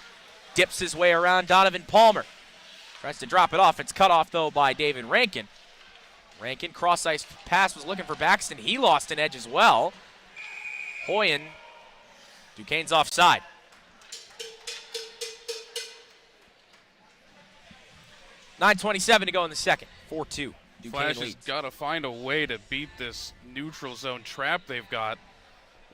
Dips his way around Donovan Palmer. Tries to drop it off. It's cut off, though, by David Rankin. Rankin, cross-ice pass, was looking for Baxton. He lost an edge as well. Hoyen, Duquesne's offside. .9:27 to go in the second. 4-2. Flash has got to find a way to beat this neutral zone trap they've got.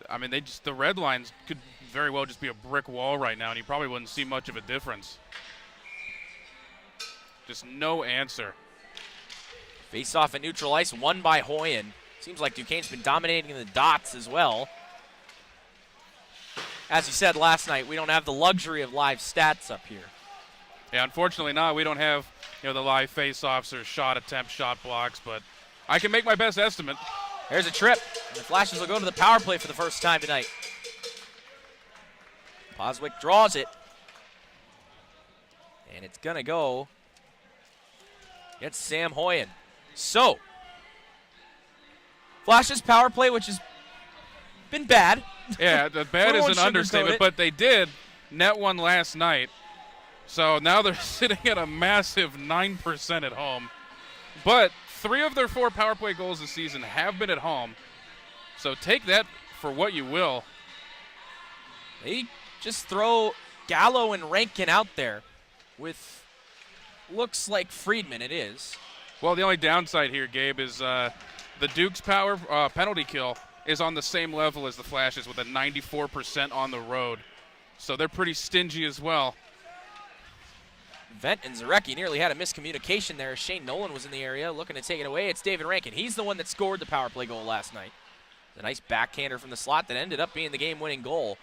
I mean, the red lines could very well just be a brick wall right now, and you probably wouldn't see much of a difference. Just no answer. Face off at neutral ice, won by Hoyen. Seems like Duquesne's been dominating the dots as well. As you said last night, we don't have the luxury of live stats up here. Yeah, unfortunately not. We don't have the live face-offs or shot attempts, shot blocks, but I can make my best estimate. There's a trip. And the Flashes will go to the power play for the first time tonight. Boswick draws it. And it's going to go against Sam Hoyen. So, Flashes power play, which has been bad. Yeah, the bad is an understatement, but they did net one last night. So now they're sitting at a massive 9% at home. But 3 of their 4 power play goals this season have been at home. So take that for what you will. They just throw Gallo and Rankin out there with looks like Friedman. It is. Well, the only downside here, Gabe, is the Duke's power penalty kill is on the same level as the Flashes with a 94% on the road. So they're pretty stingy as well. Vent and Zarecki nearly had a miscommunication there. Shane Nolan was in the area looking to take it away. It's David Rankin. He's the one that scored the power play goal last night. A nice backhander from the slot that ended up being the game-winning goal.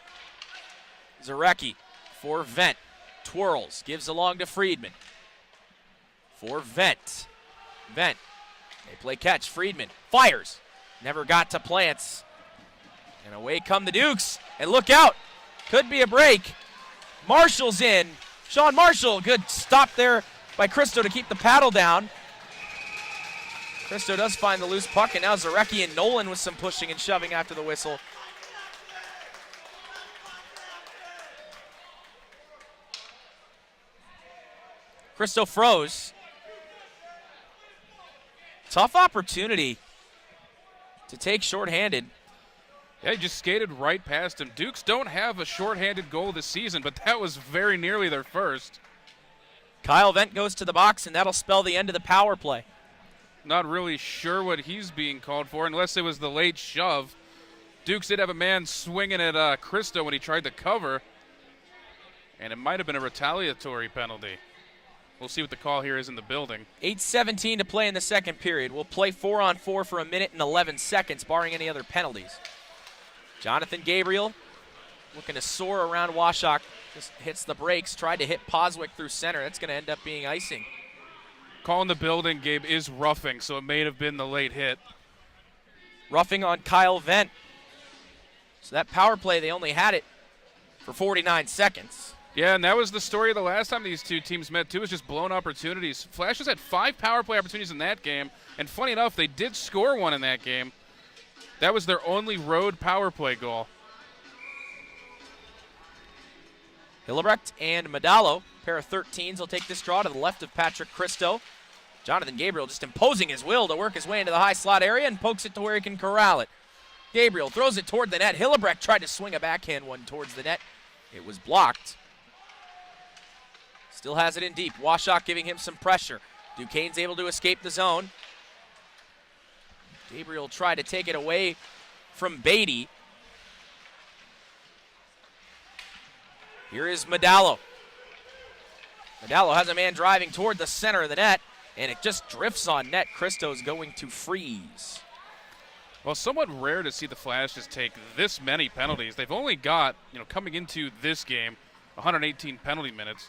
Zarecki for Vent. Twirls. Gives along to Friedman. For Vent. Vent. They play catch. Friedman fires. Never got to Plants. And away come the Dukes. And look out. Could be a break. Marshall's in. Sean Marshall, good stop there by Cristo to keep the paddle down. Cristo does find the loose puck, and now Zarecki and Nolan with some pushing and shoving after the whistle. Cristo froze. Tough opportunity to take shorthanded. Yeah, he just skated right past him. Dukes don't have a shorthanded goal this season, but that was very nearly their first. Kyle Vent goes to the box, and that'll spell the end of the power play. Not really sure what he's being called for, unless it was the late shove. Dukes did have a man swinging at Cristo when he tried to cover, and it might have been a retaliatory penalty. We'll see what the call here is in the building. 8:17 to play in the second period. We'll play 4-on-4 for 1 minute and 11 seconds, barring any other penalties. Jonathan Gabriel looking to soar around Washock. Just hits the brakes, tried to hit Poswick through center. That's going to end up being icing. Call in the building, Gabe, is roughing, so it may have been the late hit. Roughing on Kyle Vent. So that power play, they only had it for 49 seconds. Yeah, and that was the story of the last time these two teams met, too, was just blown opportunities. Flashes had 5 power play opportunities in that game, and funny enough, they did score one in that game. That was their only road power play goal. Hillebrecht and Medallo, pair of 13s, will take this draw to the left of Patrick Cristo. Jonathan Gabriel just imposing his will to work his way into the high slot area and pokes it to where he can corral it. Gabriel throws it toward the net. Hillebrecht tried to swing a backhand one towards the net. It was blocked. Still has it in deep. Washock giving him some pressure. Duquesne's able to escape the zone. Gabriel tried to take it away from Beatty. Here is Medallo. Medallo has a man driving toward the center of the net, and it just drifts on net. Christo's going to freeze. Well, somewhat rare to see the Flashes take this many penalties. They've only got, coming into this game, 118 penalty minutes.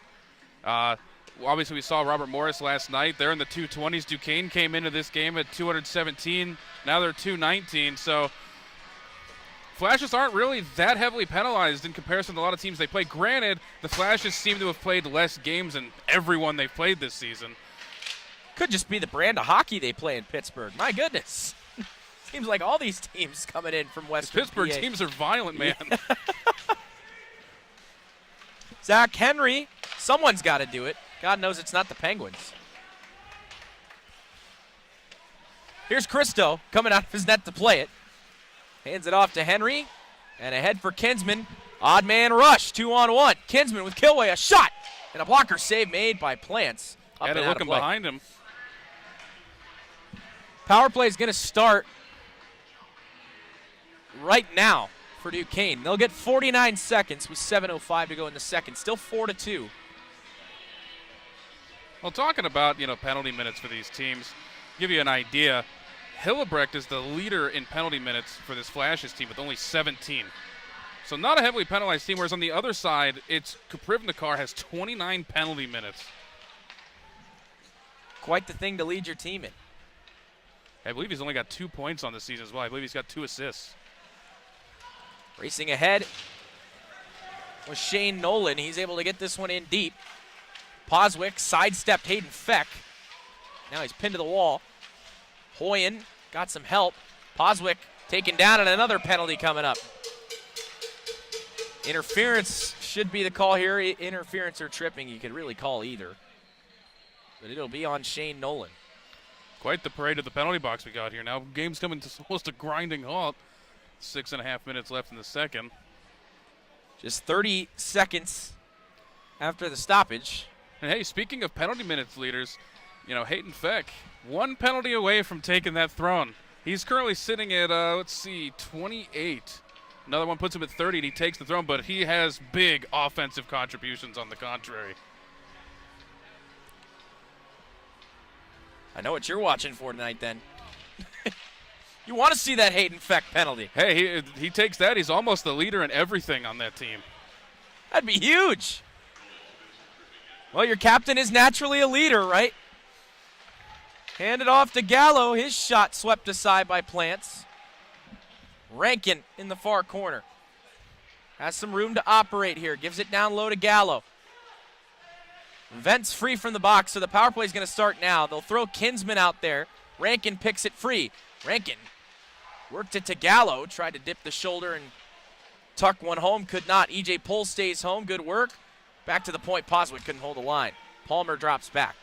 Obviously, we saw Robert Morris last night. They're in the 220s. Duquesne came into this game at 217. Now they're 219. So Flashes aren't really that heavily penalized in comparison to a lot of teams they play. Granted, the Flashes seem to have played less games than everyone they've played this season. Could just be the brand of hockey they play in Pittsburgh. My goodness. Seems like all these teams coming in from Western Pittsburgh PA. teams are violent, man. Yeah. Zach Henry, someone's got to do it. God knows it's not the Penguins. Here's Christo coming out of his net to play it. Hands it off to Henry, and ahead for Kinsman. Odd man rush, 2-on-1. Kinsman with Kilway, a shot, and a blocker save made by Plants. Up Had and it out of looking play. behind him. Power play is going to start right now for Duquesne. They'll get 49 seconds with 7:05 to go in the second. Still 4-2. Well, talking about, penalty minutes for these teams, give you an idea, Hillebrecht is the leader in penalty minutes for this Flashes team with only 17. So not a heavily penalized team, whereas on the other side, it's Krivnikar has 29 penalty minutes. Quite the thing to lead your team in. I believe he's only got 2 points on the season as well. I believe he's got 2 assists. Racing ahead was Shane Nolan. He's able to get this one in deep. Poswick sidestepped Hayden Feck. Now he's pinned to the wall. Hoyen got some help. Poswick taken down, and another penalty coming up. Interference should be the call here. Interference or tripping, you could really call either. But it'll be on Shane Nolan. Quite the parade at the penalty box we got here. Now game's coming to almost a grinding halt. 6.5 minutes left in the second. Just 30 seconds after the stoppage. And hey, speaking of penalty minutes leaders, Hayden Feck, 1 penalty away from taking that throne. He's currently sitting at, 28. Another one puts him at 30, and he takes the throne, but he has big offensive contributions on the contrary. I know what you're watching for tonight, then. You want to see that Hayden Feck penalty. Hey, he takes that. He's almost the leader in everything on that team. That'd be huge. Well, your captain is naturally a leader, right? Handed off to Gallo. His shot swept aside by Plants. Rankin in the far corner. Has some room to operate here. Gives it down low to Gallo. Vent's free from the box, so the power play is going to start now. They'll throw Kinsman out there. Rankin picks it free. Rankin worked it to Gallo. Tried to dip the shoulder and tuck one home. Could not. E.J. Pohl stays home. Good work. Back to the point. Poswick couldn't hold the line. Palmer drops back.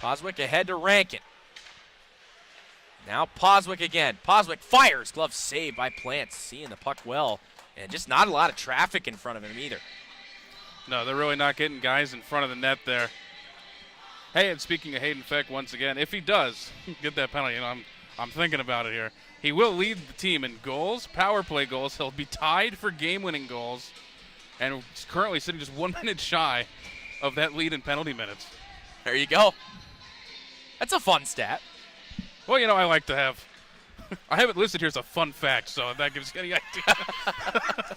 Poswick ahead to Rankin. Now Poswick again. Poswick fires. Glove saved by Plants. Seeing the puck well. And just not a lot of traffic in front of him either. No, they're really not getting guys in front of the net there. Hey, and speaking of Hayden Feck, once again, if he does get that penalty, I'm thinking about it here, he will lead the team in goals, power play goals. He'll be tied for game-winning goals, and is currently sitting just 1 minute shy of that lead in penalty minutes. There you go. That's a fun stat. Well, I like to have – I have it listed here as a fun fact, so if that gives you any idea.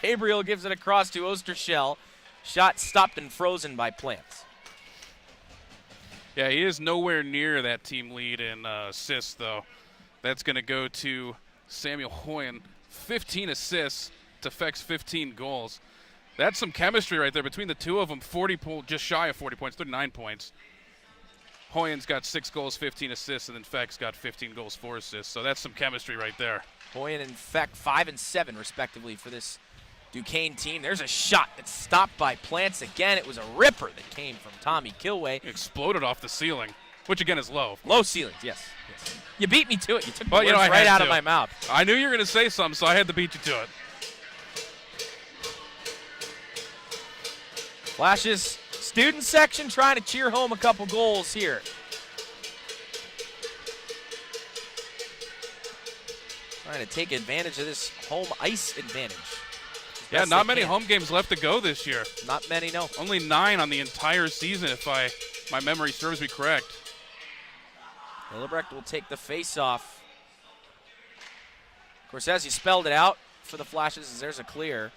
Gabriel gives it across to Ostershell. Shot stopped and frozen by Plants. Yeah, he is nowhere near that team lead in assists, though. That's going to go to Samuel Hoyen. 15 assists to Feck's 15 goals. That's some chemistry right there between the two of them. Just shy of 40 points, 39 points. Hoyen's got 6 goals, 15 assists, and then Feck's got 15 goals, 4 assists. So that's some chemistry right there. Hoyen and Feck 5 and 7 respectively for this Duquesne team. There's a shot that's stopped by Plants again. It was a ripper that came from Tommy Kilway. Exploded off the ceiling, which again is low. Low ceilings, yes. You beat me to it. You took the Well, words I right had out to. of my mouth. I knew you were going to say something, so I had to beat you to it. Flash's student section trying to cheer home a couple goals here. Trying to take advantage of this home ice advantage. Yeah, not many home games left to go this year. Not many, no. Only 9 on the entire season, if my memory serves me correct. Hillebrecht will take the face-off. Of course, as you spelled it out for the Flashes, there's a clear.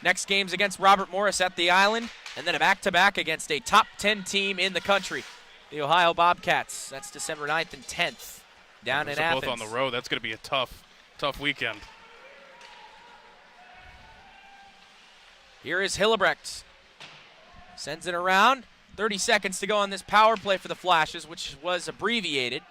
Next game's against Robert Morris at the Island, and then a back-to-back against a top 10 team in the country, the Ohio Bobcats. That's December 9th and 10th down in Athens. Both on the road. That's going to be a tough weekend. Here is Hillebrecht. Sends it around. 30 seconds to go on this power play for the Flashes, which was abbreviated.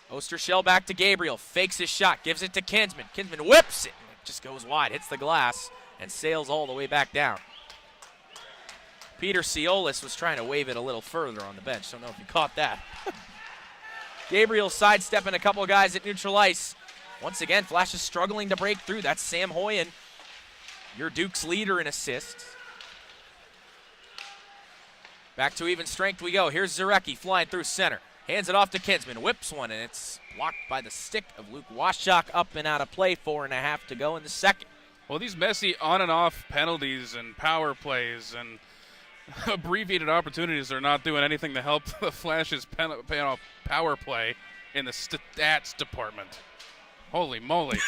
Ostershell back to Gabriel. Fakes his shot. Gives it to Kinsman. Kinsman whips it. It just goes wide. Hits the glass and sails all the way back down. Peter Ciolis was trying to wave it a little further on the bench. Don't know if you caught that. Gabriel sidestepping a couple of guys at neutral ice. Once again, Flash is struggling to break through. That's Sam Hoyen, your Duke's leader in assists. Back to even strength we go. Here's Zarecki flying through center. Hands it off to Kinsman. Whips one, and it's blocked by the stick of Luke Waschak. Up and out of play. 4.5 to go in the second. Well, these messy on and off penalties and power plays and abbreviated opportunities are not doing anything to help the Flash's power play in the stats department. Holy moly.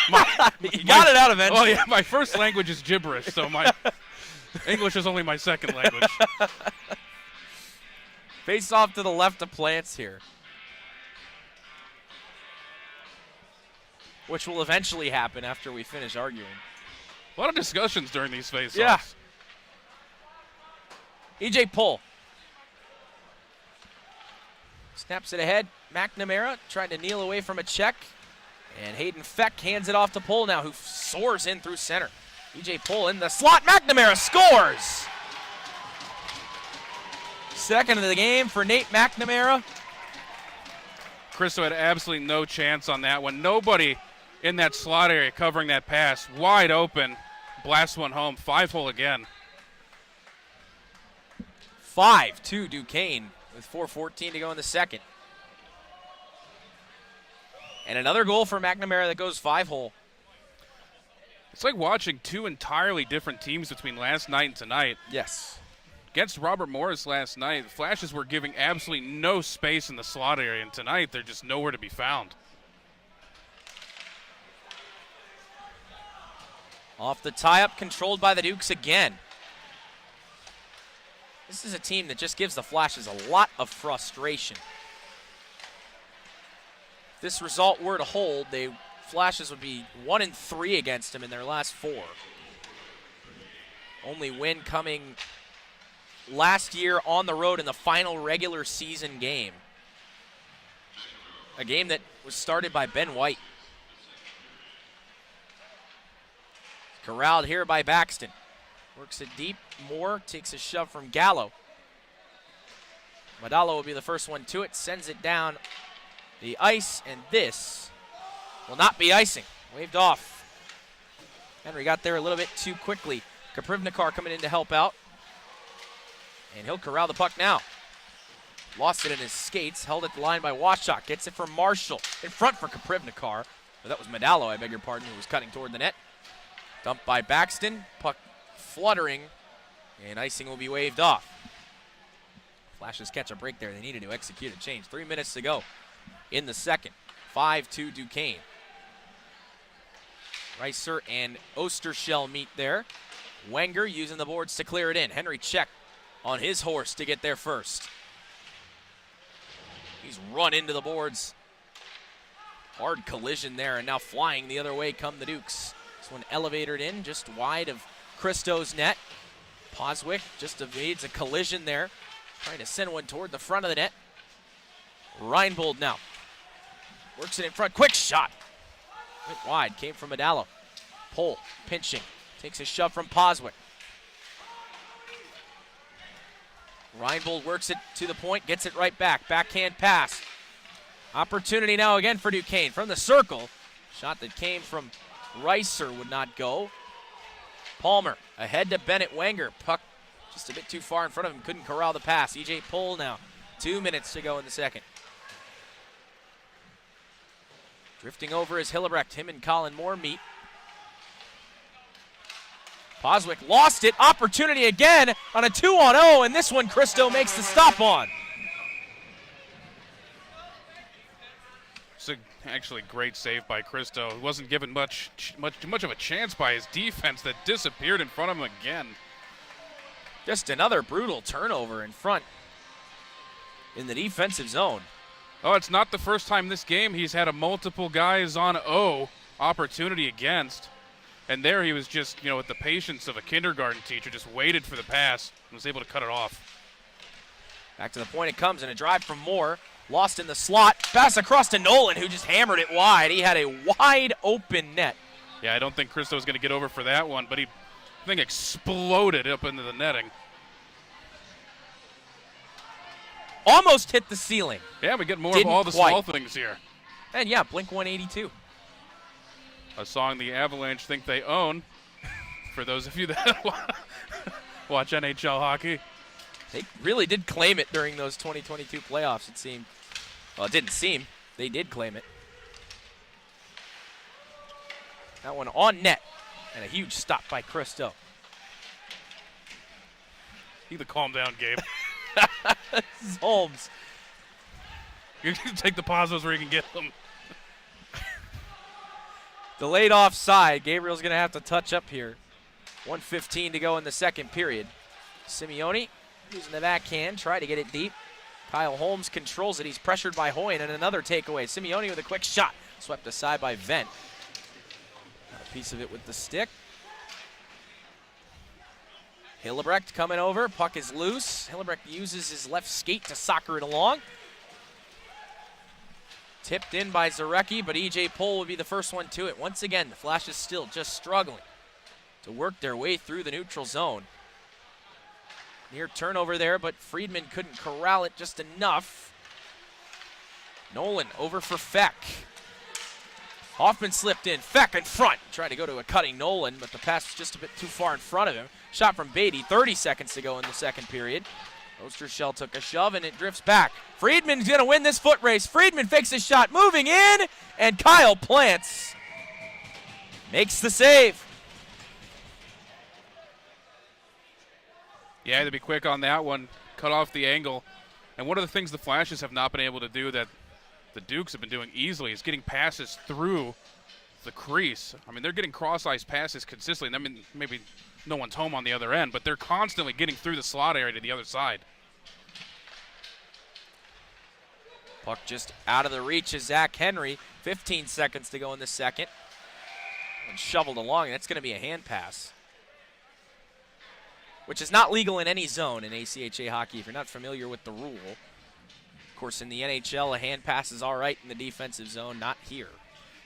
You got it out eventually. Oh, yeah, my first language is gibberish, so my English is only my second language. Face off to the left of Plants here, which will eventually happen after we finish arguing. A lot of discussions during these face-offs. Yeah. E.J. Pohl snaps it ahead. McNamara trying to kneel away from a check. And Hayden Feck hands it off to Pohl now, who soars in through center. E.J. Pohl in the slot. McNamara scores! Second of the game for Nate McNamara. Cristo had absolutely no chance on that one. Nobody in that slot area covering that pass. Wide open. Blast one home. 5-hole again. 5-2 Duquesne with 4:14 to go in the second. And another goal for McNamara that goes 5-hole. It's like watching two entirely different teams between last night and tonight. Yes. Against Robert Morris last night, the Flashes were giving absolutely no space in the slot area, and tonight they're just nowhere to be found. Off the tie-up, controlled by the Dukes again. This is a team that just gives the Flashes a lot of frustration. If this result were to hold, the Flashes would be 1-3 against them in their last 4. Only win coming last year on the road in the final regular season game. A game that was started by Ben White. Corralled here by Baxton. Works it deep. Moore takes a shove from Gallo. Madalo will be the first one to it. Sends it down the ice, and this will not be icing. Waved off. Henry got there a little bit too quickly. Kaprivnikar coming in to help out. And he'll corral the puck now. Lost it in his skates. Held at the line by Waschak. Gets it from Marshall. In front for Kaprivnikar. But that was Madalo, I beg your pardon, who was cutting toward the net. Dumped by Baxton. Puck fluttering. And icing will be waved off. Flashes catch a break there. They needed to execute a change. 3 minutes to go in the second. 5-2 Duquesne. Reiser and Ostershell meet there. Wenger using the boards to clear it in. Henry Check on his horse to get there first. He's run into the boards. Hard collision there, and now flying the other way come the Dukes. This one elevated in just wide of Christo's net. Poswick just evades a collision there. Trying to send one toward the front of the net. Reinbold now. Works it in front. Quick shot. Went wide. Came from Madalo. Pole pinching. Takes a shove from Poswick. Reinbold works it to the point, gets it right back. Backhand pass. Opportunity now again for Duquesne from the circle. Shot that came from Reiser would not go. Palmer ahead to Bennett Wenger. Puck just a bit too far in front of him. Couldn't corral the pass. EJ Pole now. 2 minutes to go in the second. Drifting over is Hillebrecht. Him and Colin Moore meet. Poswick lost it. Opportunity again on a 2-on-0, and this one Christo makes the stop on. It's actually great save by Christo. He wasn't given much of a chance by his defense that disappeared in front of him again. Just another brutal turnover in front in the defensive zone. Oh, it's not the first time this game he's had a multiple guys on O opportunity against. And there he was just, with the patience of a kindergarten teacher, just waited for the pass and was able to cut it off. Back to the point it comes, and a drive from Moore. Lost in the slot. Pass across to Nolan, who just hammered it wide. He had a wide open net. Yeah, I don't think Christo was going to get over for that one, but I think exploded up into the netting. Almost hit the ceiling. Yeah, we get more of all the small things here. And yeah, Blink 182. A song the Avalanche think they own, for those of you that watch NHL hockey. They really did claim it during those 2022 playoffs, it seemed. Well, it didn't seem. They did claim it. That one on net, and a huge stop by Christo. You need to calm down, Gabe. This is Holmes. You can take the positives where you can get them. Delayed offside. Gabriel's going to have to touch up here. 1:15 to go in the second period. Simeone using the backhand, try to get it deep. Kyle Holmes controls it. He's pressured by Hoyen, and another takeaway. Simeone with a quick shot. Swept aside by Vent. Got a piece of it with the stick. Hillebrecht coming over. Puck is loose. Hillebrecht uses his left skate to soccer it along. Tipped in by Zarecki, but EJ Pole would be the first one to it. Once again, the Flashes still just struggling to work their way through the neutral zone. Near turnover there, but Friedman couldn't corral it just enough. Nolan over for Feck. Hoffman slipped in. Feck in front. Tried to go to a cutting Nolan, but the pass was just a bit too far in front of him. Shot from Beatty. 30 seconds to go in the second period. Ostershell took a shove, and it drifts back. Friedman's going to win this foot race. Friedman fakes his shot, moving in, and Kyle Plants makes the save. Yeah, to be quick on that one, cut off the angle. And one of the things the Flashes have not been able to do that the Dukes have been doing easily is getting passes through the crease. I mean, they're getting cross-ice passes consistently. I mean, maybe no one's home on the other end, but they're constantly getting through the slot area to the other side. Puck just out of the reach of Zach Henry. 15 seconds to go in the second. And shoveled along, and that's going to be a hand pass, which is not legal in any zone in ACHA hockey if you're not familiar with the rule. Of course, in the NHL, a hand pass is all right in the defensive zone, not here.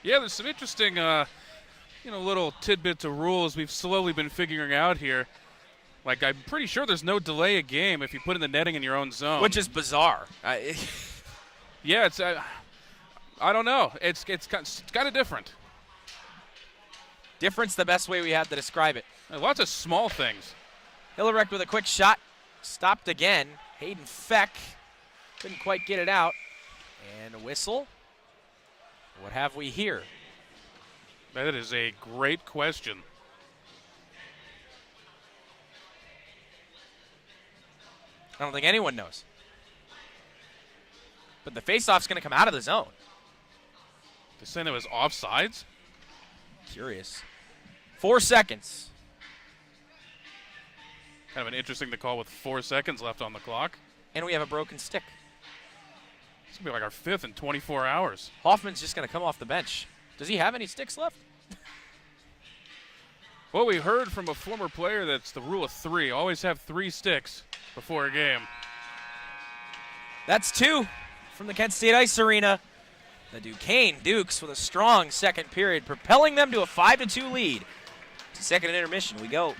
Yeah, there's some interesting little tidbits of rules we've slowly been figuring out here. Like, I'm pretty sure there's no delay a game if you put in the netting in your own zone. Which is bizarre. Yeah, it's I don't know. It's kind of different. Different's the best way we have to describe it. Lots of small things. Hillebrecht with a quick shot. Stopped again. Hayden Feck couldn't quite get it out. And a whistle. What have we here? That is a great question. I don't think anyone knows. But the faceoff's going to come out of the zone. They're saying it was offsides? Curious. 4 seconds. Kind of an interesting to call with 4 seconds left on the clock. And we have a broken stick. It's going to be like our 5th in 24 hours. Hoffman's just going to come off the bench. Does he have any sticks left? Well, we heard from a former player that's the rule of 3. Always have 3 sticks before a game. That's 2 from the Kent State Ice Arena. the Duquesne Dukes with a strong second period, propelling them to a 5-2 lead. To second intermission we go.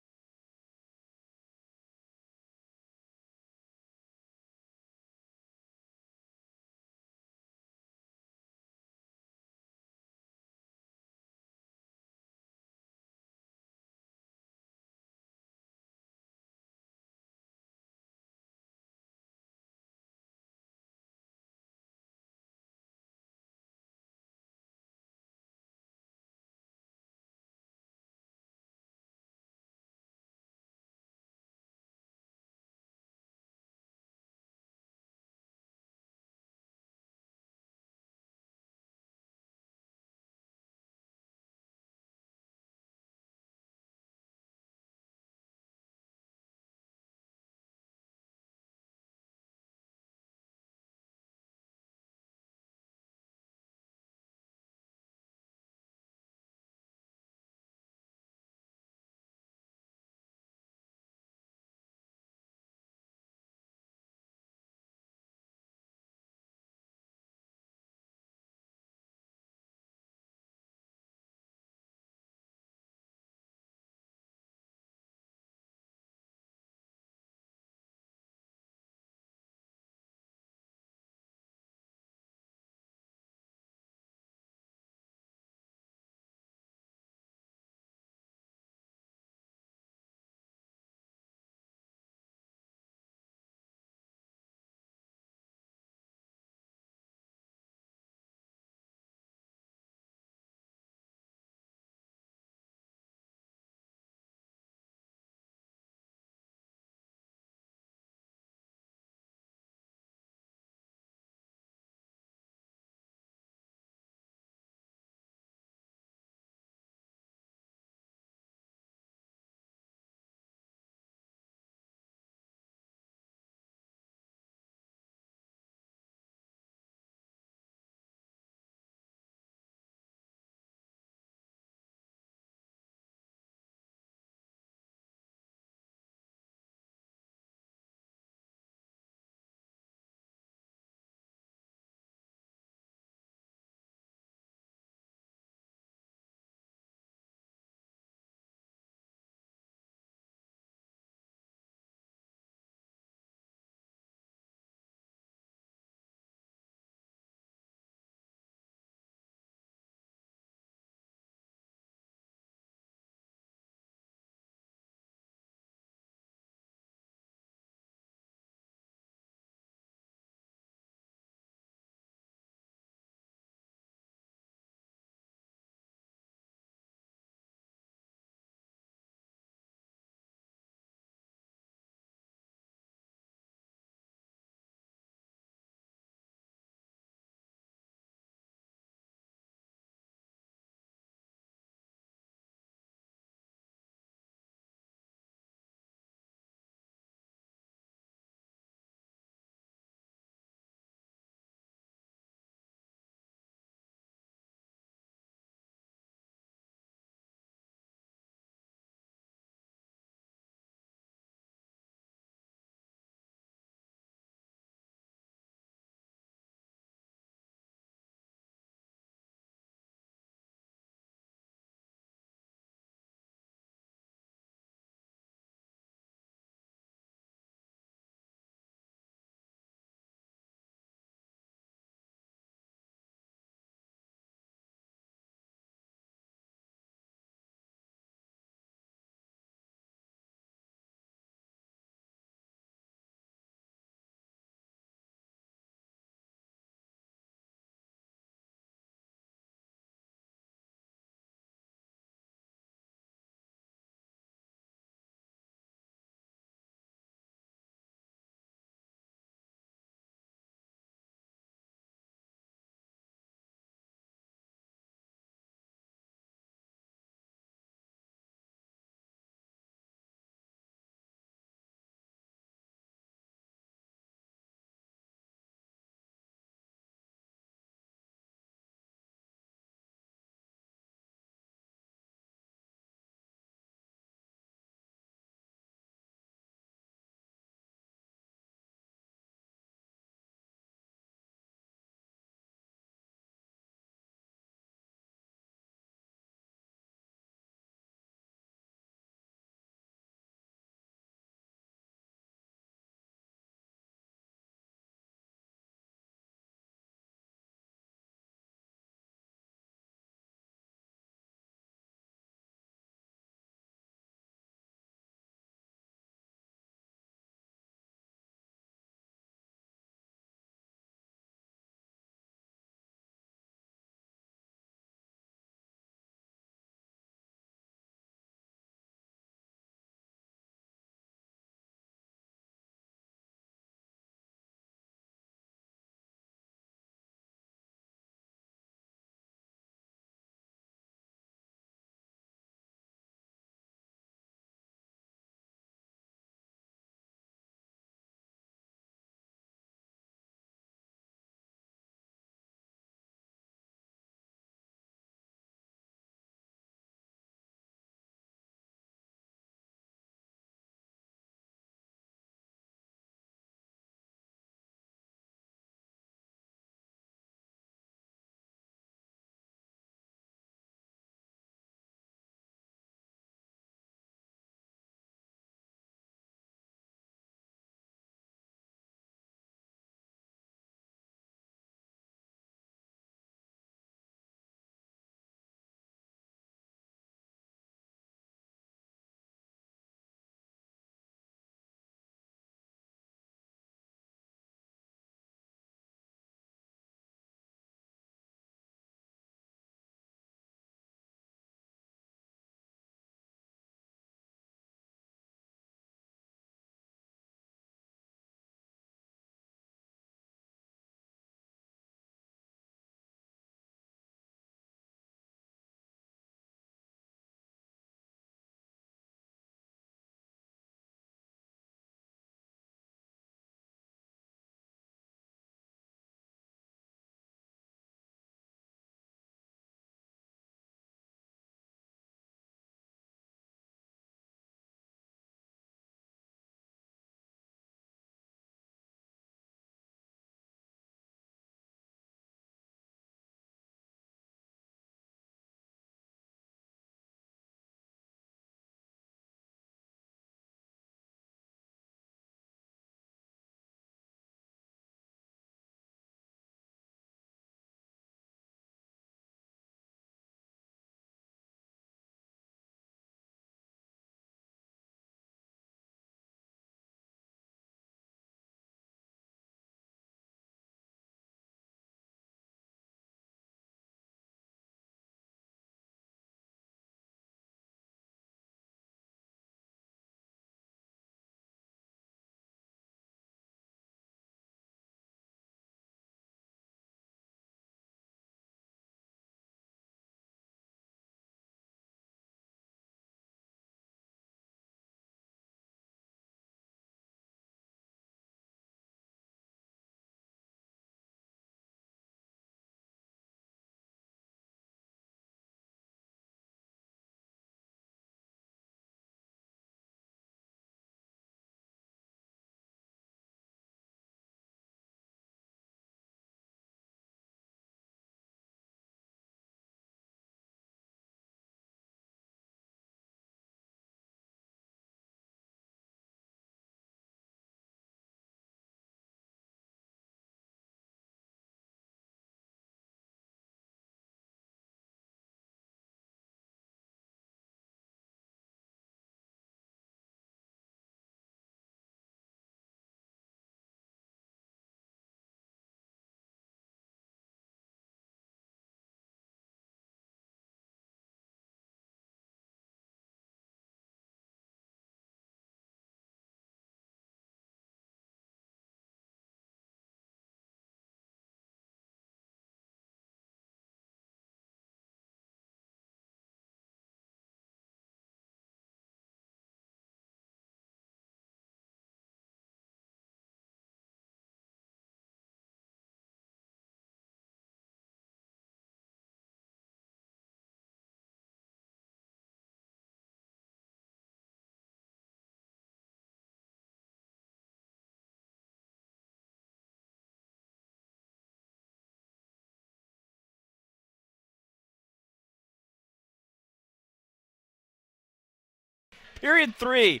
period 3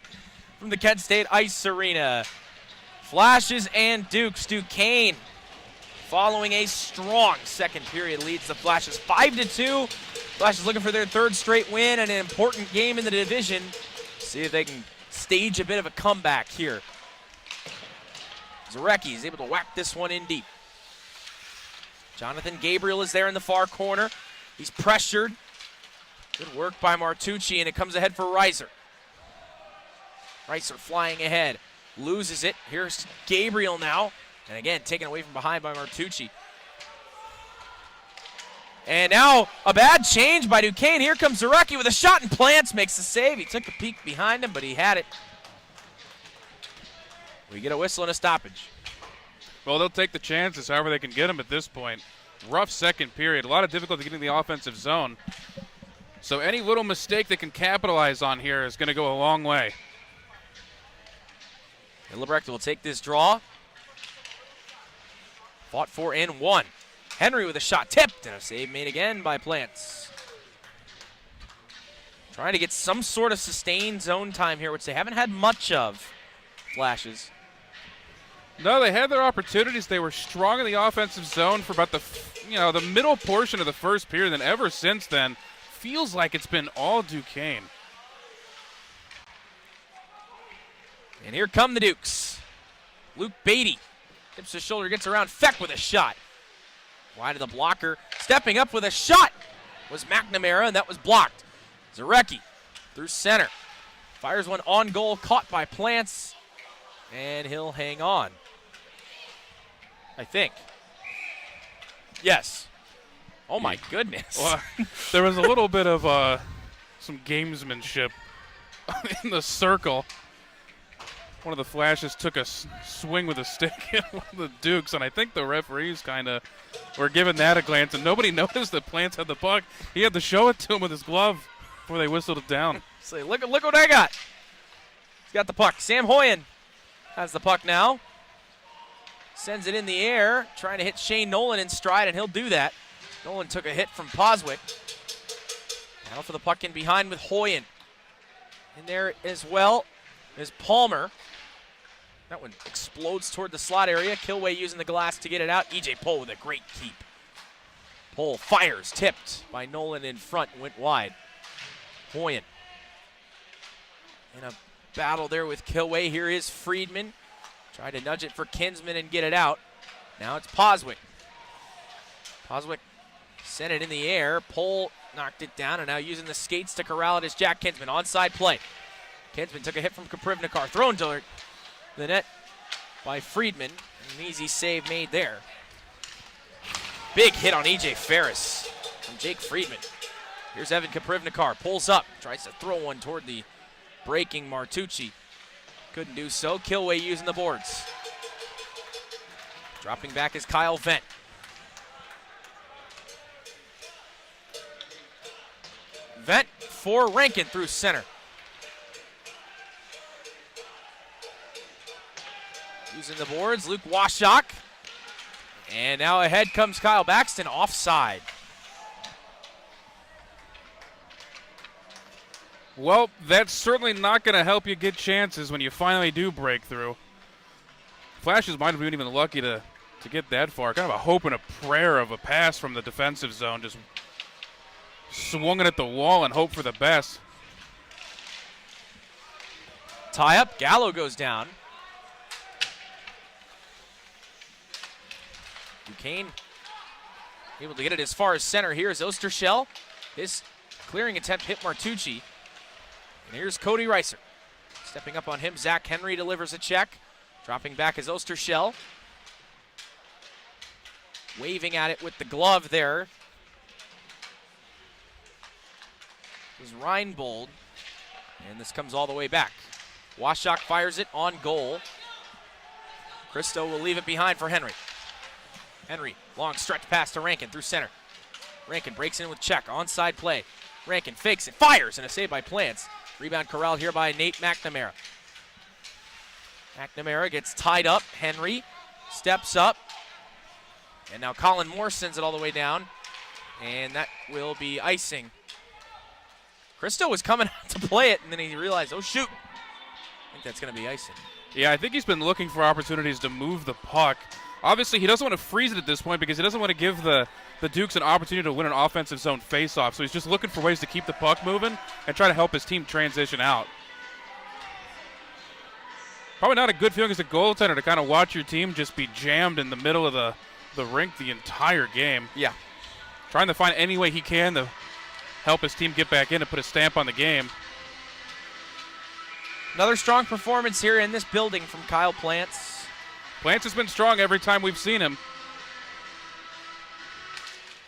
from the Kent State Ice Arena. Flashes and Dukes. Duquesne following a strong second period leads the Flashes 5-2. Flashes looking for their third straight win and an important game in the division. See if they can stage a bit of a comeback here. Zarecki is able to whack this one in deep. Jonathan Gabriel is there in the far corner. He's pressured. Good work by Martucci, and it comes ahead for Reiser. Reiser flying ahead. Loses it. Here's Gabriel now. And again, taken away from behind by Martucci. And now a bad change by Duquesne. Here comes Zarecki with a shot, and Plants makes the save. He took a peek behind him, but he had it. We get a whistle and a stoppage. Well, they'll take the chances however they can get them at this point. Rough second period. A lot of difficulty getting the offensive zone. So any little mistake they can capitalize on here is going to go a long way. Hillebrecht will take this draw. Fought for and won. Henry with a shot tipped and a save made again by Plants. Trying to get some sort of sustained zone time here, which they haven't had much of. Flashes. No, they had their opportunities. They were strong in the offensive zone for about the middle portion of the first period, and ever since then, feels like it's been all Duquesne. And here come the Dukes. Luke Beatty tips his shoulder, gets around Feck with a shot. Wide of the blocker. Stepping up with a shot was McNamara, and that was blocked. Zarecki through center. Fires one on goal, caught by Plants, and he'll hang on. I think. Yes. Oh, my goodness. Well, there was a little bit of some gamesmanship in the circle. One of the Flashes took a swing with a stick at one of the Dukes, and I think the referees kind of were giving that a glance, and nobody noticed that Plants had the puck. He had to show it to him with his glove before they whistled it down. Say, look what I got. He's got the puck. Sam Hoyen has the puck now. Sends it in the air, trying to hit Shane Nolan in stride, and he'll do that. Nolan took a hit from Poswick. Now for the puck in behind with Hoyen. In there as well is Palmer. That one explodes toward the slot area. Kilway using the glass to get it out. E.J. Pohl with a great keep. Pohl fires, tipped by Nolan in front, went wide. Hoyen in a battle there with Kilway. Here is Friedman. Tried to nudge it for Kinsman and get it out. Now it's Poswick. Poswick sent it in the air. Pohl knocked it down, and now using the skates to corral it is Jack Kinsman. Onside play. Kinsman took a hit from Koprivnikar. Thrown to the net by Friedman. An easy save made there. Big hit on E.J. Ferris from Jake Friedman. Here's Evan Koprivnikar. Pulls up. Tries to throw one toward the breaking Martucci. Couldn't do so. Kilway using the boards. Dropping back is Kyle Vent. Vent for Rankin through center. Using the boards, Luke Washok. And now ahead comes Kyle Baxton, offside. Well, that's certainly not going to help you get chances when you finally do break through. Flashes might have been even lucky to get that far. Kind of a hope and a prayer of a pass from the defensive zone. Just swung it at the wall and hope for the best. Tie up, Gallo goes down. Duquesne able to get it as far as center. Here's Ostershell. His clearing attempt hit Martucci. And here's Cody Reiser. Stepping up on him, Zach Henry delivers a check. Dropping back is Ostershell. Waving at it with the glove there is Reinbold. And this comes all the way back. Washok fires it on goal. Christo will leave it behind for Henry. Henry, long stretch pass to Rankin through center. Rankin breaks in with check, onside play. Rankin fakes it, fires, and a save by Plants. Rebound corralled here by Nate McNamara. McNamara gets tied up. Henry steps up. And now Colin Moore sends it all the way down. And that will be icing Christo was coming out to play it, and then he realized, oh, shoot. I think that's going to be icing. Yeah, I think he's been looking for opportunities to move the puck. Obviously, he doesn't want to freeze it at this point because he doesn't want to give the Dukes an opportunity to win an offensive zone faceoff. So he's just looking for ways to keep the puck moving and try to help his team transition out. Probably not a good feeling as a goaltender to kind of watch your team just be jammed in the middle of the rink the entire game. Yeah. Trying to find any way he can to help his team get back in and put a stamp on the game. Another strong performance here in this building from Kyle Plants. Plants has been strong every time we've seen him.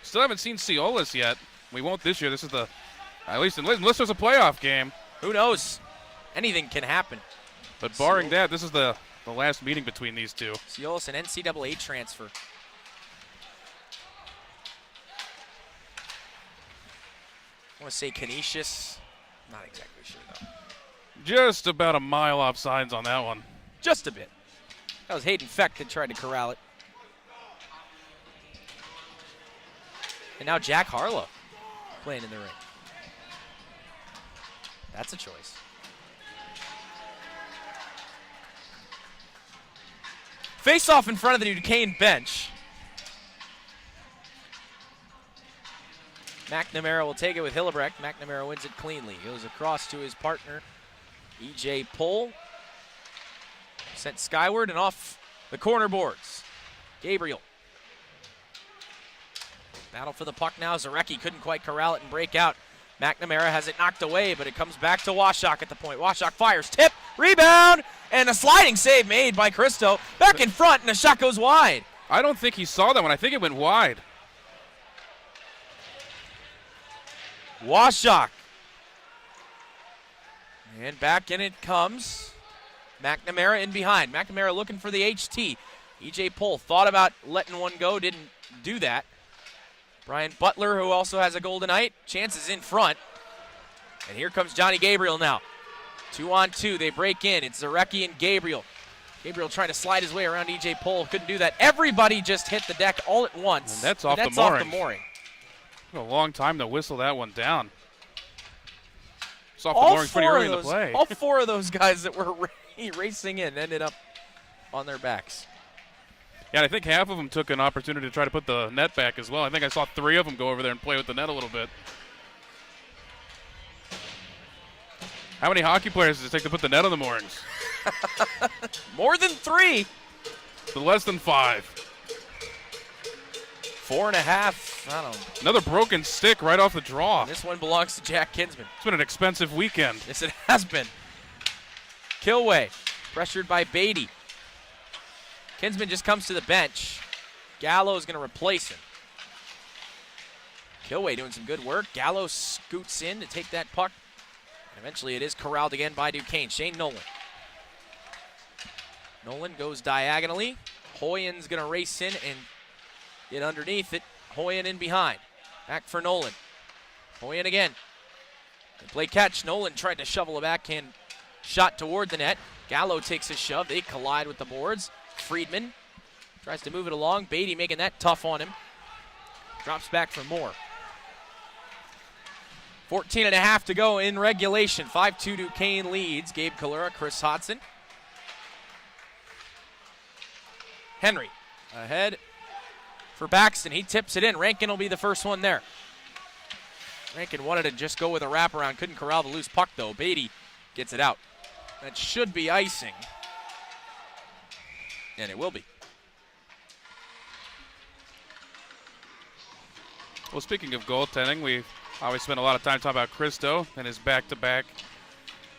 Still haven't seen Ciolas yet. We won't this year. This is at least unless there's a playoff game. Who knows? Anything can happen. But barring that, this is the last meeting between these two. Ciolas, an NCAA transfer. I want to say Canisius. Not exactly sure, though. Just about a mile off signs on that one. Just a bit. That was Hayden Feck that tried to corral it. And now Jack Harlow playing in the ring. That's a choice. Face off in front of the Duquesne bench. McNamara will take it with Hillebrecht. McNamara wins it cleanly. Goes across to his partner, E.J. Pohl. Sent skyward and off the corner boards. Gabriel. Battle for the puck now. Zarecki couldn't quite corral it and break out. McNamara has it knocked away, but it comes back to Washok at the point. Washok fires. Tip. Rebound. And a sliding save made by Christo. Back in front, and the shot goes wide. I don't think he saw that one. I think it went wide. Washok. And back in it comes. McNamara in behind. McNamara looking for the HT. E.J. Pohl thought about letting one go, didn't do that. Brian Butler, who also has a goal tonight, chances in front. And here comes Johnny Gabriel now. 2-on-2, they break in. It's Zarecki and Gabriel. Gabriel trying to slide his way around E.J. Pohl. Couldn't do that. Everybody just hit the deck all at once. And that's off the mooring. Took a long time to whistle that one down. It's off the mooring pretty early in the play. All four of those guys that were racing in ended up on their backs. Yeah, I think half of them took an opportunity to try to put the net back as well. I think I saw 3 of them go over there and play with the net a little bit. How many hockey players does it take to put the net on the moorings? More than 3. But less than 5. 4.5. I don't know. Another broken stick right off the draw. This one belongs to Jack Kinsman. It's been an expensive weekend. Yes, it has been. Kilway, pressured by Beatty. Kinsman just comes to the bench. Gallo is going to replace him. Kilway doing some good work. Gallo scoots in to take that puck. And eventually it is corralled again by Duquesne. Shane Nolan. Nolan goes diagonally. Hoyen's going to race in and get underneath it. Hoyen in behind. Back for Nolan. Hoyen again. They play catch. Nolan tried to shovel a backhand shot toward the net. Gallo takes a shove. They collide with the boards. Friedman tries to move it along. Beatty making that tough on him. Drops back for more. 14.5 to go in regulation. 5-2 Duquesne leads. Gabe Kalura, Chris Hodson. Henry ahead for Baxton. He tips it in. Rankin will be the first one there. Rankin wanted to just go with a wraparound. Couldn't corral the loose puck, though. Beatty gets it out. That should be icing. And it will be. Well, speaking of goaltending, we always spent a lot of time talking about Christo and his back-to-back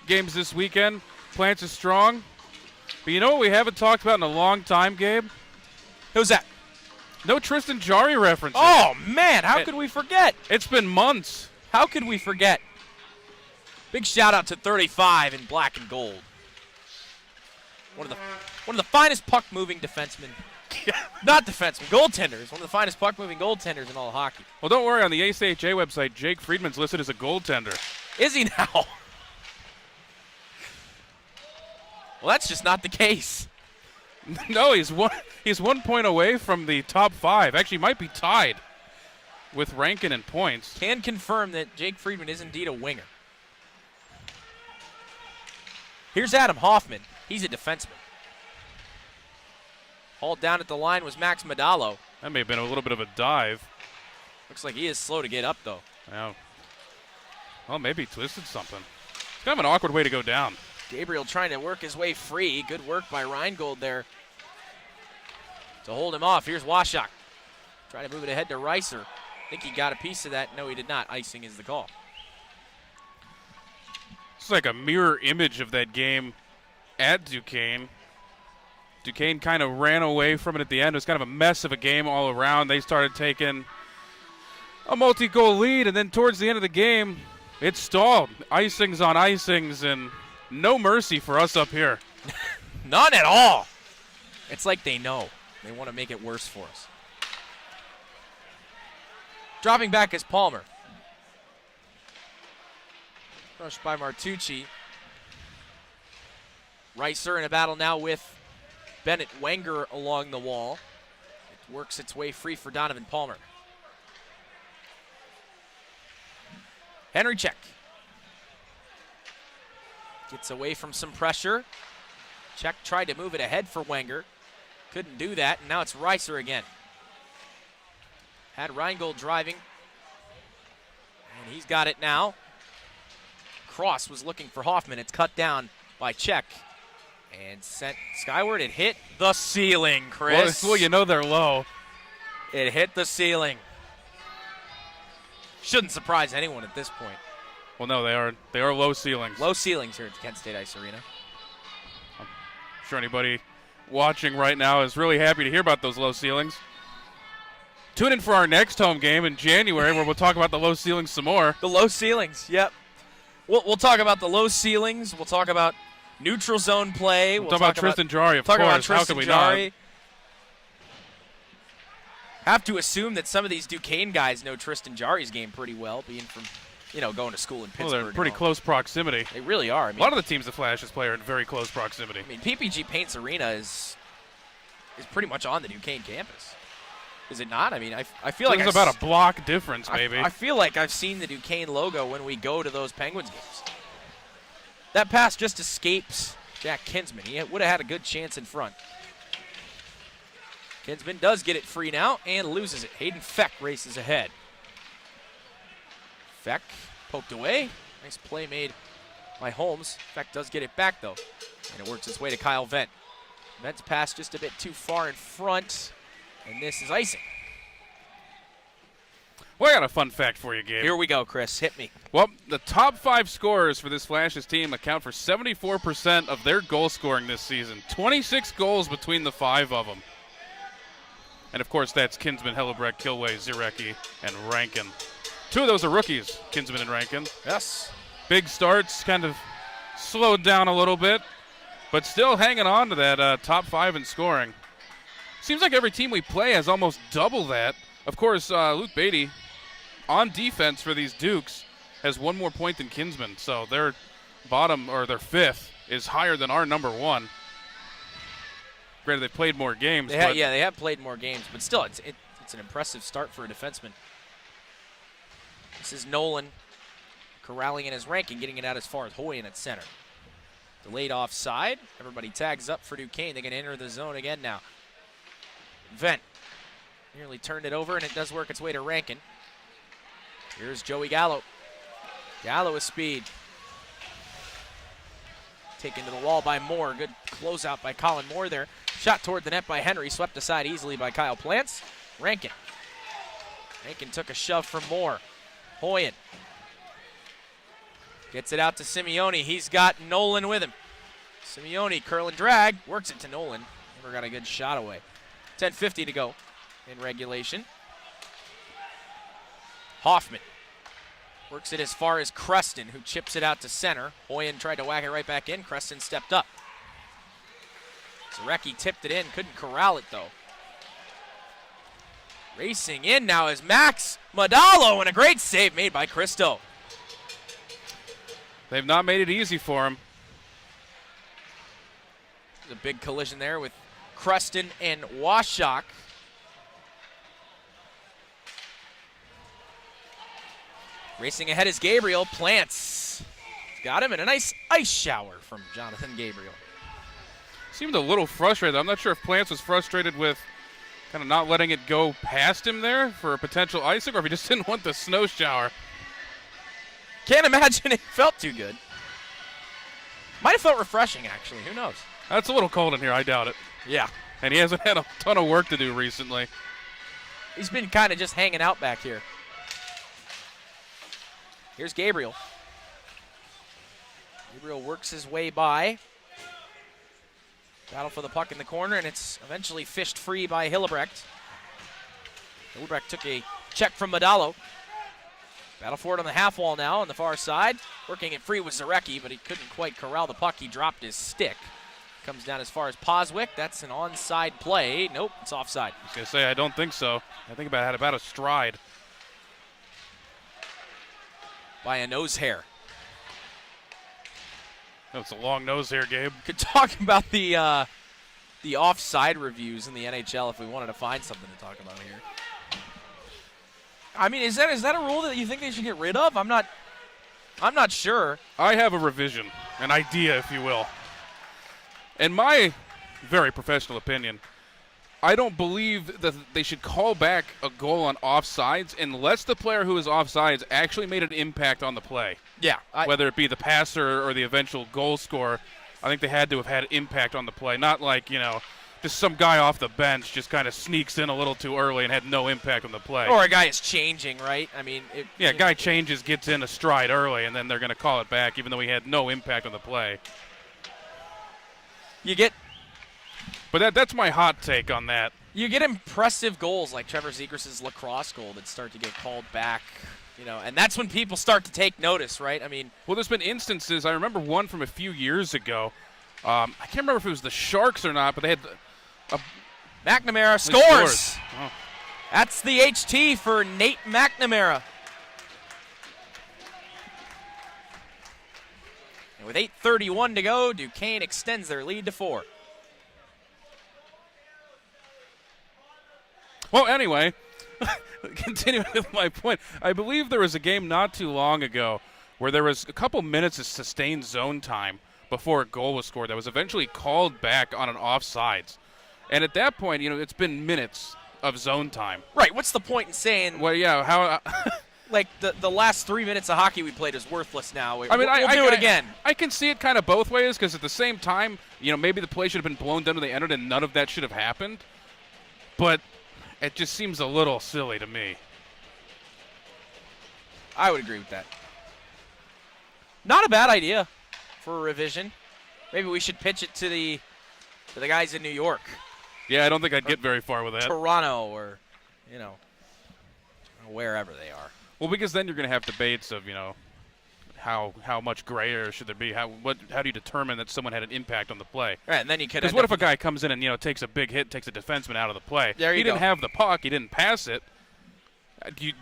games this weekend. Plants is strong. But you know what we haven't talked about in a long time, Gabe? Who's that? No Tristan Jarry references. Oh, man, how could we forget? It's been months. How could we forget? Big shout-out to 35 in black and gold. One of the finest puck-moving defensemen. Not defensemen, goaltenders. One of the finest puck-moving goaltenders in all of hockey. Well, don't worry. On the ACHA website, Jake Friedman's listed as a goaltender. Is he now? Well, that's just not the case. No, he's 1 point away from the top 5. Actually, might be tied with Rankin in points. Can confirm that Jake Friedman is indeed a winger. Here's Adam Hoffman. He's a defenseman. Hauled down at the line was Max Modalo. That may have been a little bit of a dive. Looks like he is slow to get up, though. Yeah. Well, maybe he twisted something. It's kind of an awkward way to go down. Gabriel trying to work his way free. Good work by Reingold there to hold him off. Here's Washak. Trying to move it ahead to Reiser. I think he got a piece of that. No, he did not. Icing is the call. It's like a mirror image of that game at Duquesne. Duquesne kind of ran away from it at the end. It was kind of a mess of a game all around. They started taking a multi-goal lead, and then towards the end of the game, it stalled. Icings on icings, and no mercy for us up here. None at all. It's like they know. They want to make it worse for us. Dropping back is Palmer. Crushed by Martucci. Reiser in a battle now with Bennett Wenger along the wall. It works its way free for Donovan Palmer. Henry check. Gets away from some pressure. Check tried to move it ahead for Wenger. Couldn't do that, and now it's Reiser again. Had Reingold driving. And he's got it now. Cross was looking for Hoffman. It's cut down by Check. And sent skyward. It hit the ceiling, Chris. Well, you know they're low. It hit the ceiling. Shouldn't surprise anyone at this point. Well, no, they are low ceilings. Low ceilings here at Kent State Ice Arena. I'm sure anybody watching right now is really happy to hear about those low ceilings. Tune in for our next home game in January where we'll talk about the low ceilings some more. The low ceilings, yep. We'll talk about the low ceilings. We'll talk about neutral zone play. We'll talk about Tristan Jarry, of course. How could we not? Have to assume that some of these Duquesne guys know Tristan Jarry's game pretty well, being from, going to school in Pittsburgh. Well, they're pretty close proximity. They really are. I mean, a lot of the teams that Flashes play are in very close proximity. I mean, PPG Paints Arena is pretty much on the Duquesne campus. Is it not? I mean, I feel like it's about a block difference, maybe. I feel like I've seen the Duquesne logo when we go to those Penguins games. That pass just escapes Jack Kinsman. He would have had a good chance in front. Kinsman does get it free now and loses it. Hayden Feck races ahead. Feck poked away. Nice play made by Holmes. Feck does get it back, though. And it works its way to Kyle Vent. Vent's pass just a bit too far in front. And this is icing. Well, I got a fun fact for you, Gabe. Here we go, Chris. Hit me. Well, the top 5 scorers for this Flashes team account for 74% of their goal scoring this season. 26 goals between the 5 of them. And, of course, that's Kinsman, Hellebrecht, Kilway, Zirecki, and Rankin. 2 of those are rookies, Kinsman and Rankin. Yes. Big starts, kind of slowed down a little bit, but still hanging on to that top 5 in scoring. Seems like every team we play has almost double that. Of course, Luke Beatty, on defense for these Dukes, has 1 more point than Kinsman. So their bottom, or their 5th, is higher than our number 1. Granted, they played more games. They have played more games, but still, it's an impressive start for a defenseman. This is Nolan corralling in his ranking, getting it out as far as Hoyen at center. Delayed offside. Everybody tags up for Duquesne. They're going to enter the zone again now. Vent nearly turned it over, and it does work its way to Rankin. Here's Joey Gallo. Gallo with speed. Taken to the wall by Moore. Good closeout by Colin Moore there. Shot toward the net by Henry. Swept aside easily by Kyle Plants. Rankin. Rankin took a shove from Moore. Hoyen. Gets it out to Simeone. He's got Nolan with him. Simeone, curl and drag. Works it to Nolan. Never got a good shot away. 10:50 to go in regulation. Hoffman works it as far as Creston, who chips it out to center. Hoyen tried to whack it right back in. Creston stepped up. Zarecki tipped it in. Couldn't corral it, though. Racing in now is Max Modalo, and a great save made by Cristo. They've not made it easy for him. There's a big collision there with Creston and Washak. Racing ahead is Gabriel. Plants got him, and a nice ice shower from Jonathan Gabriel. Seemed a little frustrated. I'm not sure if Plants was frustrated with kind of not letting it go past him there for a potential icing, or if he just didn't want the snow shower. Can't imagine it felt too good. Might have felt refreshing, actually. Who knows? That's a little cold in here. I doubt it. Yeah. And he hasn't had a ton of work to do recently. He's been kind of just hanging out back here. Here's Gabriel. Gabriel works his way by. Battle for the puck in the corner, and it's eventually fished free by Hillebrecht. Hillebrecht took a check from Modalo. Battle for it on the half wall now on the far side. Working it free was Zarecki, but he couldn't quite corral the puck. He dropped his stick. Comes down as far as Poswick. That's an onside play. Nope, it's offside. I was going to say, I don't think so. I think had about a stride. By a nose hair. That's a long nose hair, Gabe. Could talk about the offside reviews in the NHL if we wanted to find something to talk about here. I mean, is that a rule that you think they should get rid of? I'm not sure. I have a revision, an idea, if you will. In my very professional opinion, I don't believe that they should call back a goal on offsides unless the player who is offsides actually made an impact on the play. Yeah. Whether it be the passer or the eventual goal scorer, I think they had to have had impact on the play. Not like, just some guy off the bench just kind of sneaks in a little too early and had no impact on the play. Or a guy is changing, right? I mean, guy changes, gets in a stride early, and then they're going to call it back even though he had no impact on the play. But that's my hot take on that. You get impressive goals like Trevor Zegras' lacrosse goal that start to get called back, and that's when people start to take notice, right? I mean, well, there's been instances. I remember one from a few years ago. I can't remember if it was the Sharks or not, but they had McNamara scores. Oh. That's the HT for Nate McNamara. And with 8:31 to go, Duquesne extends their lead to 4. Well, anyway, continuing with my point, I believe there was a game not too long ago where there was a couple minutes of sustained zone time before a goal was scored that was eventually called back on an offsides. And at that point, it's been minutes of zone time. Right. What's the point in saying? Well, yeah. How? Like the last 3 minutes of hockey we played is worthless now. We'll do it again. I can see it kind of both ways because at the same time, maybe the play should have been blown down to the end and none of that should have happened. But it just seems a little silly to me. I would agree with that. Not a bad idea for a revision. Maybe we should pitch it to the guys in New York. Yeah, I don't think I'd get very far with that. Toronto or, wherever they are. Well, because then you're going to have debates of, how much gray area should there be? How do you determine that someone had an impact on the play? Right, and then you could. Because what if a guy comes in and takes a big hit, takes a defenseman out of the play? There you go. He didn't have the puck, he didn't pass it,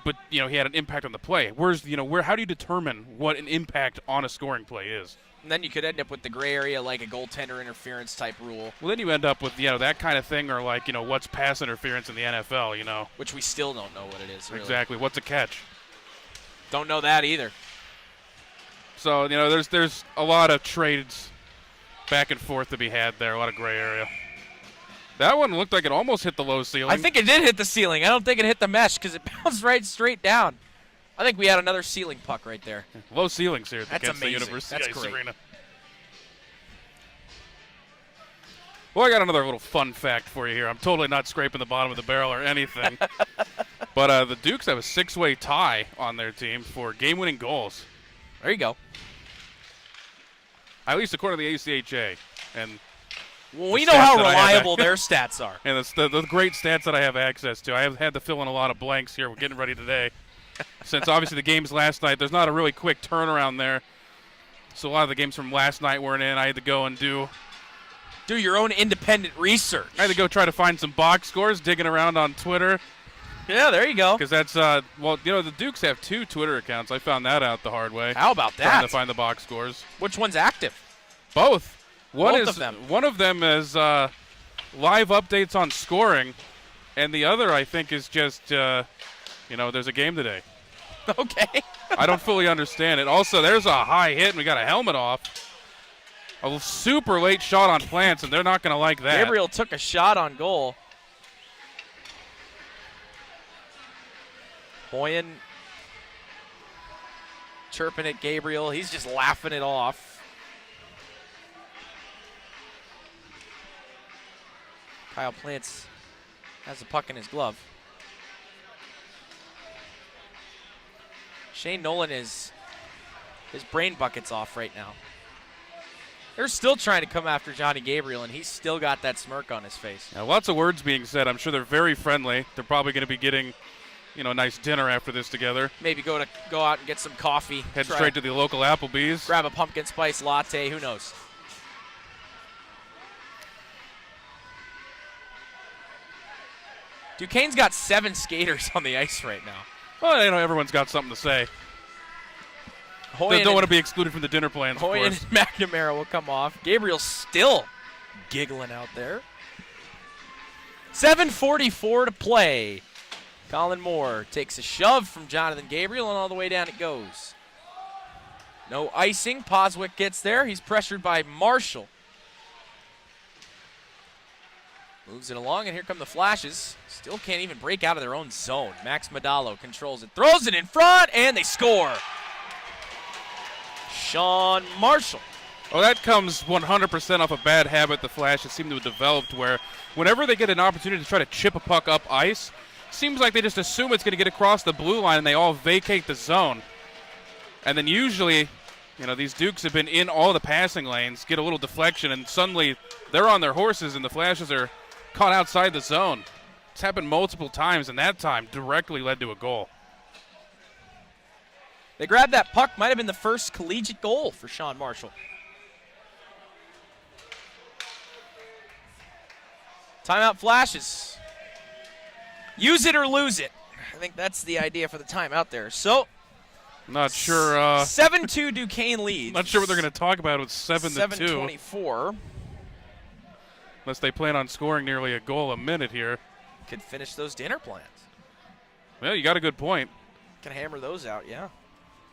but he had an impact on the play. How do you determine what an impact on a scoring play is? And then you could end up with the gray area, like a goaltender interference type rule. Well, then you end up with that kind of thing, or like what's pass interference in the NFL? Which we still don't know what it is. Really. Exactly. What's a catch? Don't know that either. So, there's a lot of trades back and forth to be had there, a lot of gray area. That one looked like it almost hit the low ceiling. I think it did hit the ceiling. I don't think it hit the mesh because it bounced right straight down. I think we had another ceiling puck right there. Low ceilings here at the That's Kansas State amazing. University That's great. Arena. Well, I got another little fun fact for you here. I'm totally not scraping the bottom of the barrel or anything. But the Dukes have a 6-way tie on their team for game-winning goals. There you go. At least according to the ACHA. And well, we know how reliable their stats are. And it's the great stats that I have access to. I have had to fill in a lot of blanks here. We're getting ready today. Since obviously the games last night, there's not a really quick turnaround there. So a lot of the games from last night weren't in. I had to go and do your own independent research. I had to go try to find some box scores, digging around on Twitter. Yeah, there you go. Because that's, the Dukes have 2 Twitter accounts. I found that out the hard way. How about that? Trying to find the box scores. Which one's active? Both. Both of them. One of them is live updates on scoring, and the other, I think, is just, there's a game today. Okay. I don't fully understand it. Also, there's a high hit, and we got a helmet off. A super late shot on Plants, and they're not going to like that. Gabriel took a shot on goal. Hoyen chirping at Gabriel. He's just laughing it off. Kyle Plants has the puck in his glove. Shane Nolan his brain bucket's off right now. They're still trying to come after Johnny Gabriel, and he's still got that smirk on his face. Now, lots of words being said. I'm sure they're very friendly. They're probably going to be getting, a nice dinner after this together. Maybe go out and get some coffee. Head straight to the local Applebee's. Grab a pumpkin spice latte. Who knows? Duquesne's got 7 skaters on the ice right now. Well, everyone's got something to say. They don't want to be excluded from the dinner plans, Hoyen of course. and McNamara will come off. Gabriel's still giggling out there. 7:44 to play. Colin Moore takes a shove from Jonathan Gabriel, and all the way down it goes. No icing. Poswick gets there. He's pressured by Marshall. Moves it along, and here come the Flashes. Still can't even break out of their own zone. Max Modalo controls it, throws it in front, and they score. Sean Marshall. Well, that comes 100% off a bad habit the Flashes seem to have developed, where whenever they get an opportunity to try to chip a puck up ice, seems like they just assume it's going to get across the blue line and they all vacate the zone. And then usually, these Dukes have been in all the passing lanes, get a little deflection, and suddenly they're on their horses and the Flashes are caught outside the zone. It's happened multiple times, and that time directly led to a goal. They grabbed that puck. Might have been the first collegiate goal for Sean Marshall. Timeout Flashes. Use it or lose it. I think that's the idea for the timeout there. So, not sure. 7-2 Duquesne leads. Not sure what they're going to talk about with 7-2. 7:24. Unless they plan on scoring nearly a goal a minute here. Could finish those dinner plans. Well, you got a good point. Can hammer those out, yeah.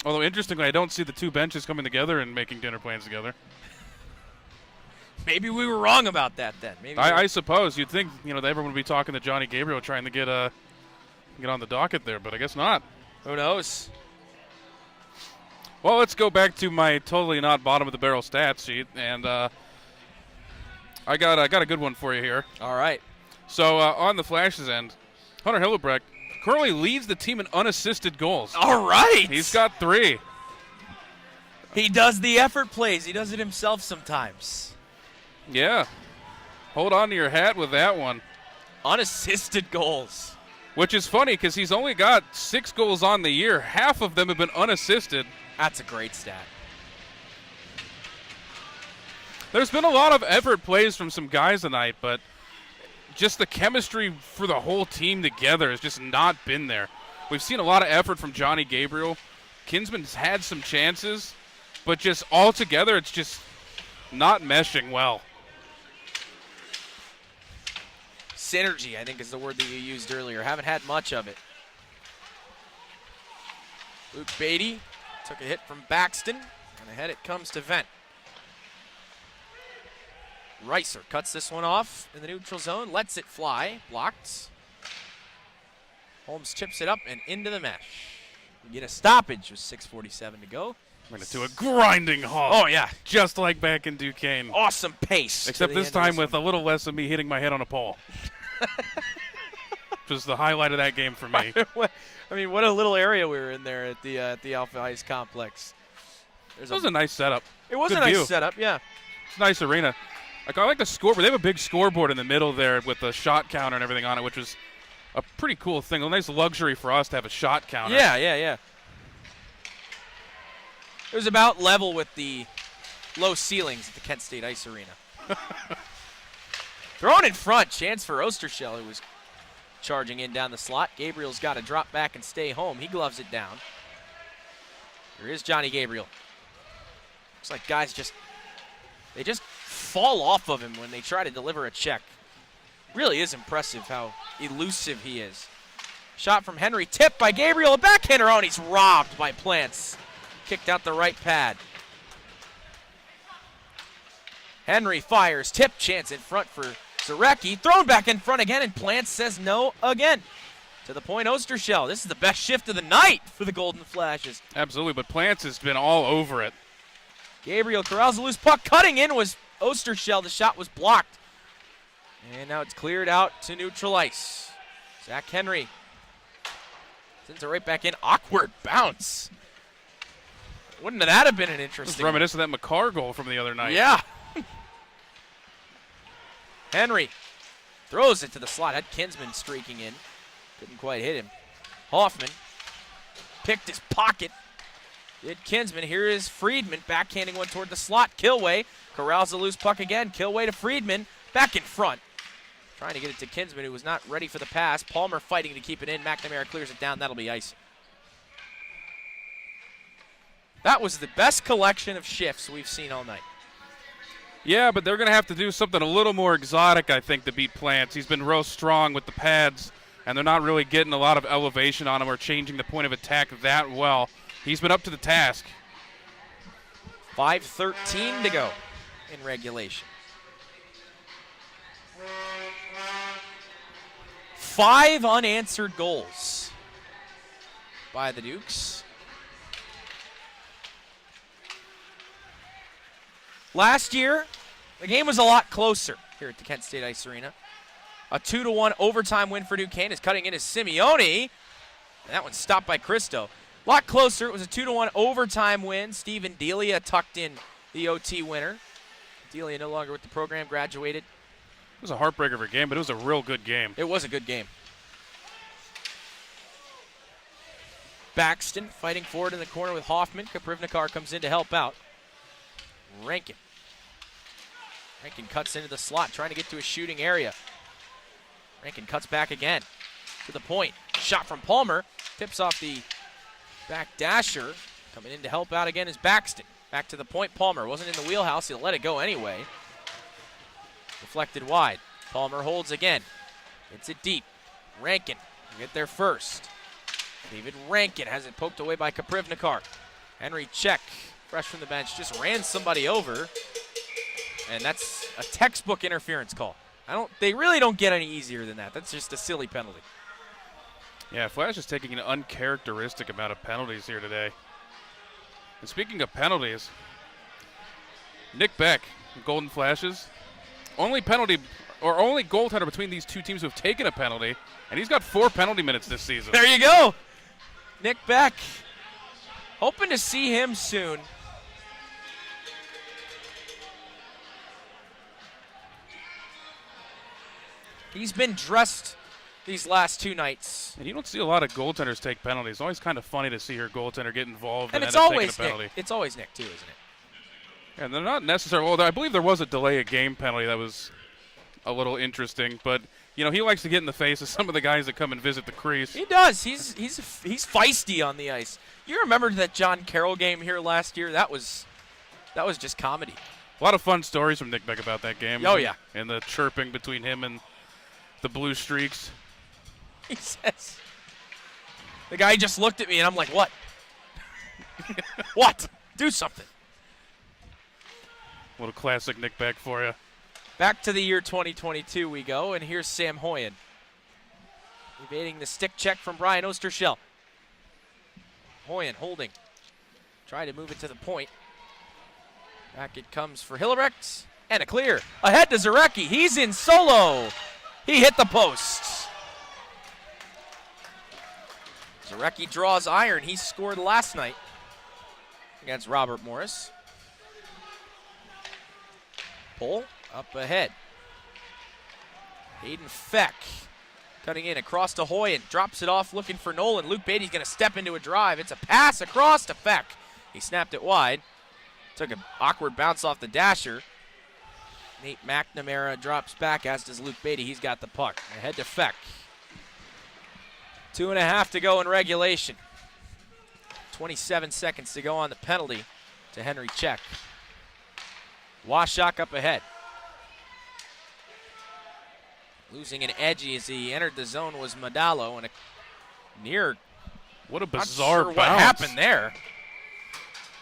Although, interestingly, I don't see the two benches coming together and making dinner plans together. Maybe we were wrong about that then. Maybe I suppose. You'd think, everyone would be talking to Johnny Gabriel trying to get on the docket there, but I guess not. Who knows? Well, let's go back to my totally not bottom of the barrel stats sheet, and I got a good one for you here. All right. So on the Flashes end, Hunter Hillebrecht currently leads the team in unassisted goals. All right. He's got 3. He does the effort plays. He does it himself sometimes. Yeah. Hold on to your hat with that one. Unassisted goals. Which is funny because he's only got 6 goals on the year. Half of them have been unassisted. That's a great stat. There's been a lot of effort plays from some guys tonight, but just the chemistry for the whole team together has just not been there. We've seen a lot of effort from Johnny Gabriel. Kinsman's had some chances, but just all together it's just not meshing well. Synergy, I think, is the word that you used earlier. Haven't had much of it. Luke Beatty took a hit from Baxton, and ahead it comes to Vent. Reiser cuts this one off in the neutral zone, lets it fly, blocked. Holmes chips it up and into the mesh. We get a stoppage with 6:47 to go. We're going to do a grinding haul. Oh, yeah. Just like back in Duquesne. Awesome pace. Except this time with a little less of me hitting my head on a pole. Which was the highlight of that game for me. I mean, what a little area we were in there at the Alpha Ice Complex. It was a nice setup. It was Good a nice view. setup, yeah. It's a nice arena. I like the scoreboard. They have a big scoreboard in the middle there with the shot counter and everything on it, which was a pretty cool thing. A nice luxury for us to have a shot counter. Yeah. It was about level with the low ceilings at the Kent State Ice Arena. Thrown in front, chance for Ostershell, who was charging in down the slot. Gabriel's got to drop back and stay home. He gloves it down. Here is Johnny Gabriel. Looks like guys just fall off of him when they try to deliver a check. Really is impressive how elusive he is. Shot from Henry, tipped by Gabriel, a backhander, and he's robbed by Plants. Kicked out the right pad. Henry fires, tip chance in front for Zarecki. Thrown back in front again, and Plants says no again. To the point, Ostershell. This is the best shift of the night for the Golden Flashes. Absolutely, but Plants has been all over it. Gabriel corrals the loose puck. Cutting in was Ostershell. The shot was blocked. And now it's cleared out to neutral ice. Zach Henry sends it right back in. Awkward bounce. Wouldn't that have been an interesting? Reminiscent of that McCarr goal from the other night. Yeah. Henry throws it to the slot. Had Kinsman streaking in. Couldn't quite hit him. Hoffman picked his pocket. Did Kinsman. Here is Friedman backhanding one toward the slot. Kilway corrals the loose puck again. Kilway to Friedman. Back in front. Trying to get it to Kinsman, who was not ready for the pass. Palmer fighting to keep it in. McNamara clears it down. That'll be ice. That was the best collection of shifts we've seen all night. Yeah, but they're going to have to do something a little more exotic, I think, to beat Plants. He's been real strong with the pads, and they're not really getting a lot of elevation on him or changing the point of attack that well. He's been up to the task. 5:13 to go in regulation. 5 unanswered goals by the Dukes. Last year, the game was a lot closer here at the Kent State Ice Arena. A 2-1 overtime win for Duquesne is cutting in as Simeone. And that one's stopped by Cristo. A lot closer. It was a 2-1 overtime win. Steven Delia tucked in the OT winner. Delia no longer with the program, graduated. It was a heartbreaker of a game, but it was a real good game. It was a good game. Baxton fighting forward in the corner with Hoffman. Kaprivnikar comes in to help out. Rankin cuts into the slot, trying to get to a shooting area. Rankin cuts back again to the point. Shot from Palmer. Tips off the back dasher. Coming in to help out again is Baxton. Back to the point. Palmer wasn't in the wheelhouse. He'll let it go anyway. Deflected wide. Palmer holds again. Hits it deep. Rankin will get there first. David Rankin has it poked away by Kaprivnikar. Henry Check, fresh from the bench, just ran somebody over. And that's a textbook interference call. They really don't get any easier than that. That's just a silly penalty. Yeah, Flash is taking an uncharacteristic amount of penalties here today. And speaking of penalties, Nick Beck, Golden Flashes, only goaltender between these two teams who have taken a penalty, and he's got 4 penalty minutes this season. There you go. Nick Beck. Hoping to see him soon. He's been dressed these last 2 nights. And you don't see a lot of goaltenders take penalties. It's always kind of funny to see your goaltender get involved And and it's end up taking a always penalty. Nick. It's always Nick, too, isn't it? And they're not necessary. Well, I believe there was a delay of game penalty that was a little interesting. But, you know, he likes to get in the face of some of the guys that come and visit the crease. He does. He's feisty on the ice. You remember that John Carroll game here last year? That was just comedy. A lot of fun stories from Nick Beck about that game. Oh, yeah. And the chirping between him and the Blue Streaks. He says, the guy just looked at me, and I'm like, what? What? Do something. A little classic Nick Beck for you. Back to the year 2022 we go, and here's Sam Hoyen. Evading the stick check from Brian Ostershell. Hoyen holding. Try to move it to the point. Back it comes for Hillebrecht, and a clear. Ahead to Zarecki. He's in solo. He hit the post. Zarecki draws iron. He scored last night against Robert Morris. Pull up ahead. Hayden Feck cutting in across to Hoyen. Drops it off looking for Nolan. Luke Beatty's going to step into a drive. It's a pass across to Feck. He snapped it wide. Took an awkward bounce off the dasher. Nate McNamara drops back, as does Luke Beatty. He's got the puck. Ahead to Feck. 2.5 to go in regulation. 27 seconds to go on the penalty to Henry Check. Washak up ahead. Losing an edge as he entered the zone was Modalo, and a Near. What a Not bizarre sure bounce. what happened there.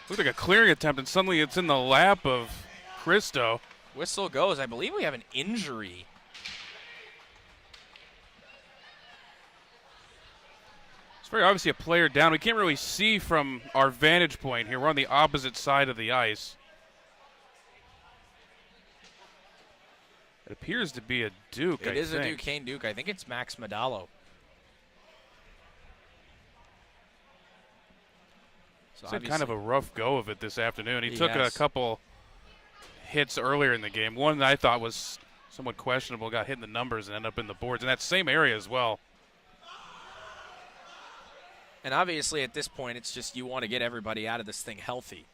Looked like a clearing attempt, and suddenly it's in the lap of Cristo. Whistle goes. I believe we have an injury. It's very obviously a player down. We can't really see from our vantage point here. We're on the opposite side of the ice. It appears to be a Duke, It is a a Duquesne Duke. I think it's Max Medallo. So It's kind of a rough go of it this afternoon. He took has. a couple hits earlier in the game. One that I thought was somewhat questionable, got hit in the numbers and ended up in the boards in that same area as well. And obviously at this point, it's just you want to get everybody out of this thing healthy.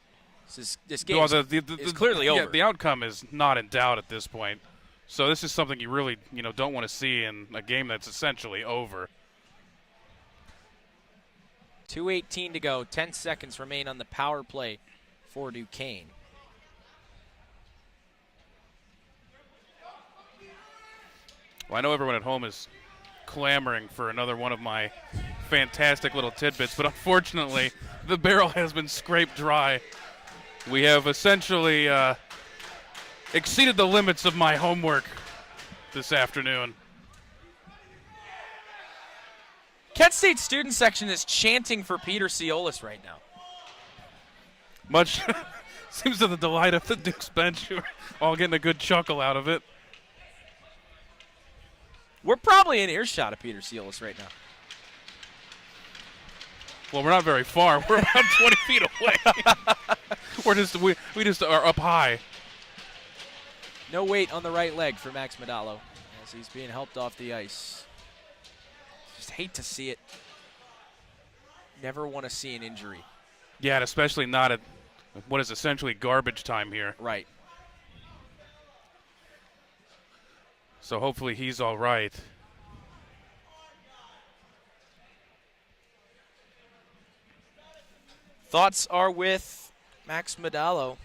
This game is clearly over. The outcome is not in doubt at this point. So this is something you really don't want to see in a game that's essentially over. 2:18 to go. 10 seconds remain on the power play for Duquesne. Well, I know everyone at home is clamoring for another one of my fantastic little tidbits, but unfortunately, the barrel has been scraped dry. We have essentially exceeded the limits of my homework this afternoon. Kent State student section is chanting for Peter Ciolis right now. Much seems to the delight of the Duke's bench, who are all getting a good chuckle out of it. We're probably in earshot of Peter Ciolis right now. Well, we're not very far. We're about 20 feet away. we just are up high. No weight on the right leg for Max Medallo as he's being helped off the ice. Just hate to see it. Never want to see an injury. Yeah, and especially not at what is essentially garbage time here. Right. So hopefully he's all right. Thoughts are with Max Medallo.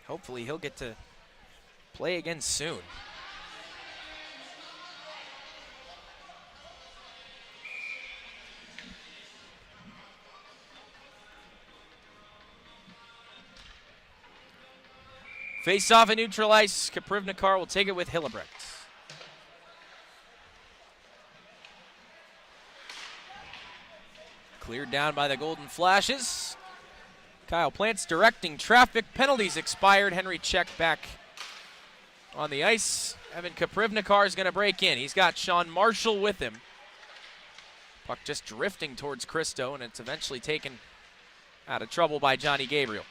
Hopefully he'll get to play again soon. Face off at neutral ice. Kaprivnikar will take it with Hillebrecht. Cleared down by the Golden Flashes. Kyle Plants directing traffic. Penalties expired. Henry Check back on the ice. Evan Kaprivnikar is going to break in. He's got Sean Marshall with him. Puck just drifting towards Cristo, and it's eventually taken out of trouble by Johnny Gabriel.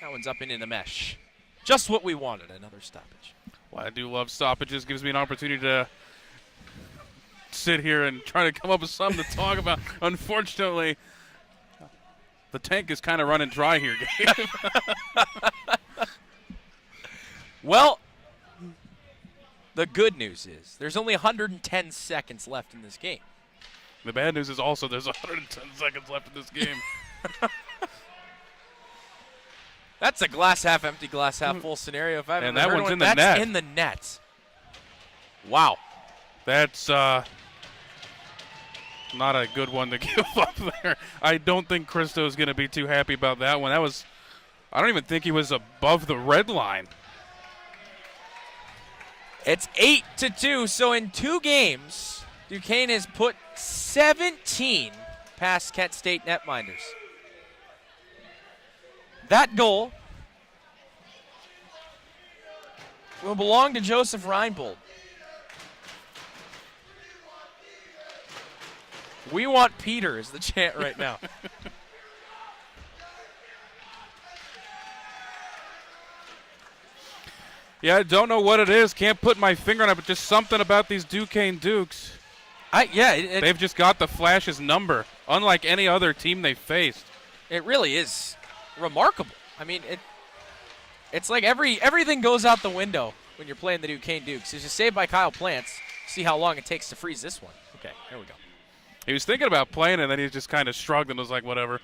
That one's up and in the mesh. Just what we wanted, another stoppage. Well, I do love stoppages. Gives me an opportunity to sit here and try to come up with something to talk about. Unfortunately, the tank is kind of running dry here, Gabe. Well, the good news is there's only 110 seconds left in this game. The bad news is also there's 110 seconds left in this game. That's a glass half empty, glass half full scenario. If I've And ever that heard one's one. in the That's net. in the net. Wow. That's not a good one to give up there. I don't think Cristo's going to be too happy about that one. I don't even think he was above the red line. It's 8-2, so in 2 games, Duquesne has put 17 past Kent State netminders. That goal will belong to Joseph Reinbold. We want Peter is the chant right now. Yeah, I don't know what it is. Can't put my finger on it, but just something about these Duquesne Dukes. They've just got the Flash's number, unlike any other team they've faced. It really is remarkable. I mean, it's like everything goes out the window when you're playing the Duquesne Dukes. It's just saved by Kyle Plants. See how long it takes to freeze this one. Okay, here we go. He was thinking about playing, and then he just kind of shrugged and was like, whatever.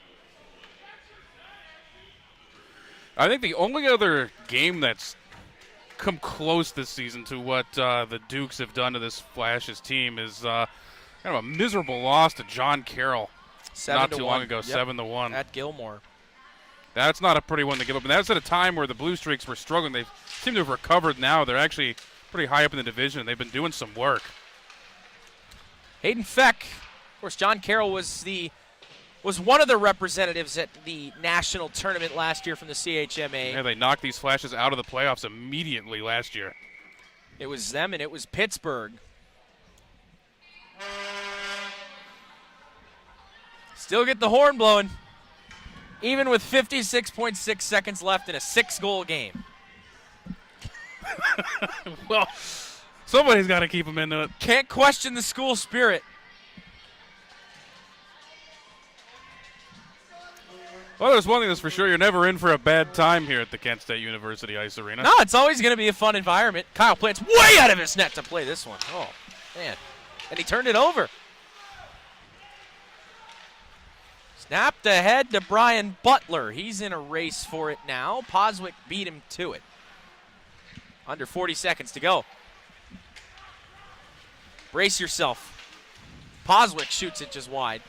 I think the only other game that's come close this season to what the Dukes have done to this Flashes team is kind of a miserable loss to John Carroll not too long ago, 7-1. At Gilmore. That's not a pretty one to give up. And that's at a time where the Blue Streaks were struggling. They seem to have recovered now. They're actually pretty high up in the division. They've been doing some work. Hayden Feck, of course, John Carroll was one of the representatives at the national tournament last year from the CHMA. Yeah, they knocked these Flashes out of the playoffs immediately last year. It was them and it was Pittsburgh. Still get the horn blowing, even with 56.6 seconds left in a 6-goal game. Well, somebody's got to keep them into it. Can't question the school spirit. Well, there's one thing that's for sure. You're never in for a bad time here at the Kent State University Ice Arena. No, it's always going to be a fun environment. Kyle Plant's way out of his net to play this one. Oh, man. And he turned it over. Snapped ahead to Brian Butler. He's in a race for it now. Poswick beat him to it. Under 40 seconds to go. Brace yourself. Poswick shoots it just wide.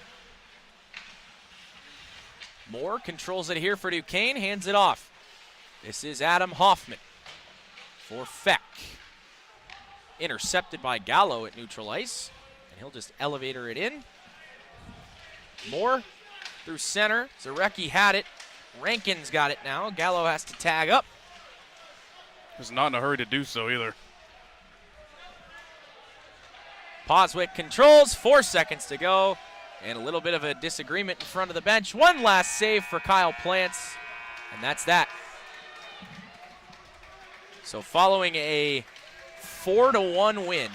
Moore controls it here for Duquesne, hands it off. This is Adam Hoffman for Feck. Intercepted by Gallo at neutral ice, and he'll just elevator it in. Moore through center. Zarecki had it. Rankin's got it now. Gallo has to tag up. He's not in a hurry to do so either. Poswick controls, 4 seconds to go. And a little bit of a disagreement in front of the bench. One last save for Kyle Plants, and that's that. So following a 4-1 win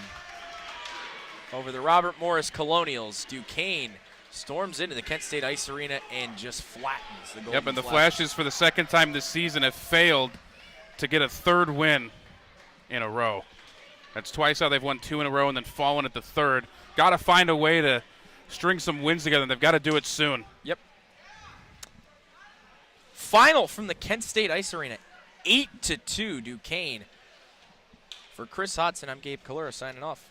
over the Robert Morris Colonials, Duquesne storms into the Kent State Ice Arena and just flattens the Golden Yep, and the Flashes. Flashes for the second time this season have failed to get a third win in a row. That's twice how they've won 2 in a row and then fallen at the third. Got to find a way to string some wins together, and they've got to do it soon. Yep. Final from the Kent State Ice Arena, 8-2 Duquesne. For Chris Hodson, I'm Gabe Kalura signing off.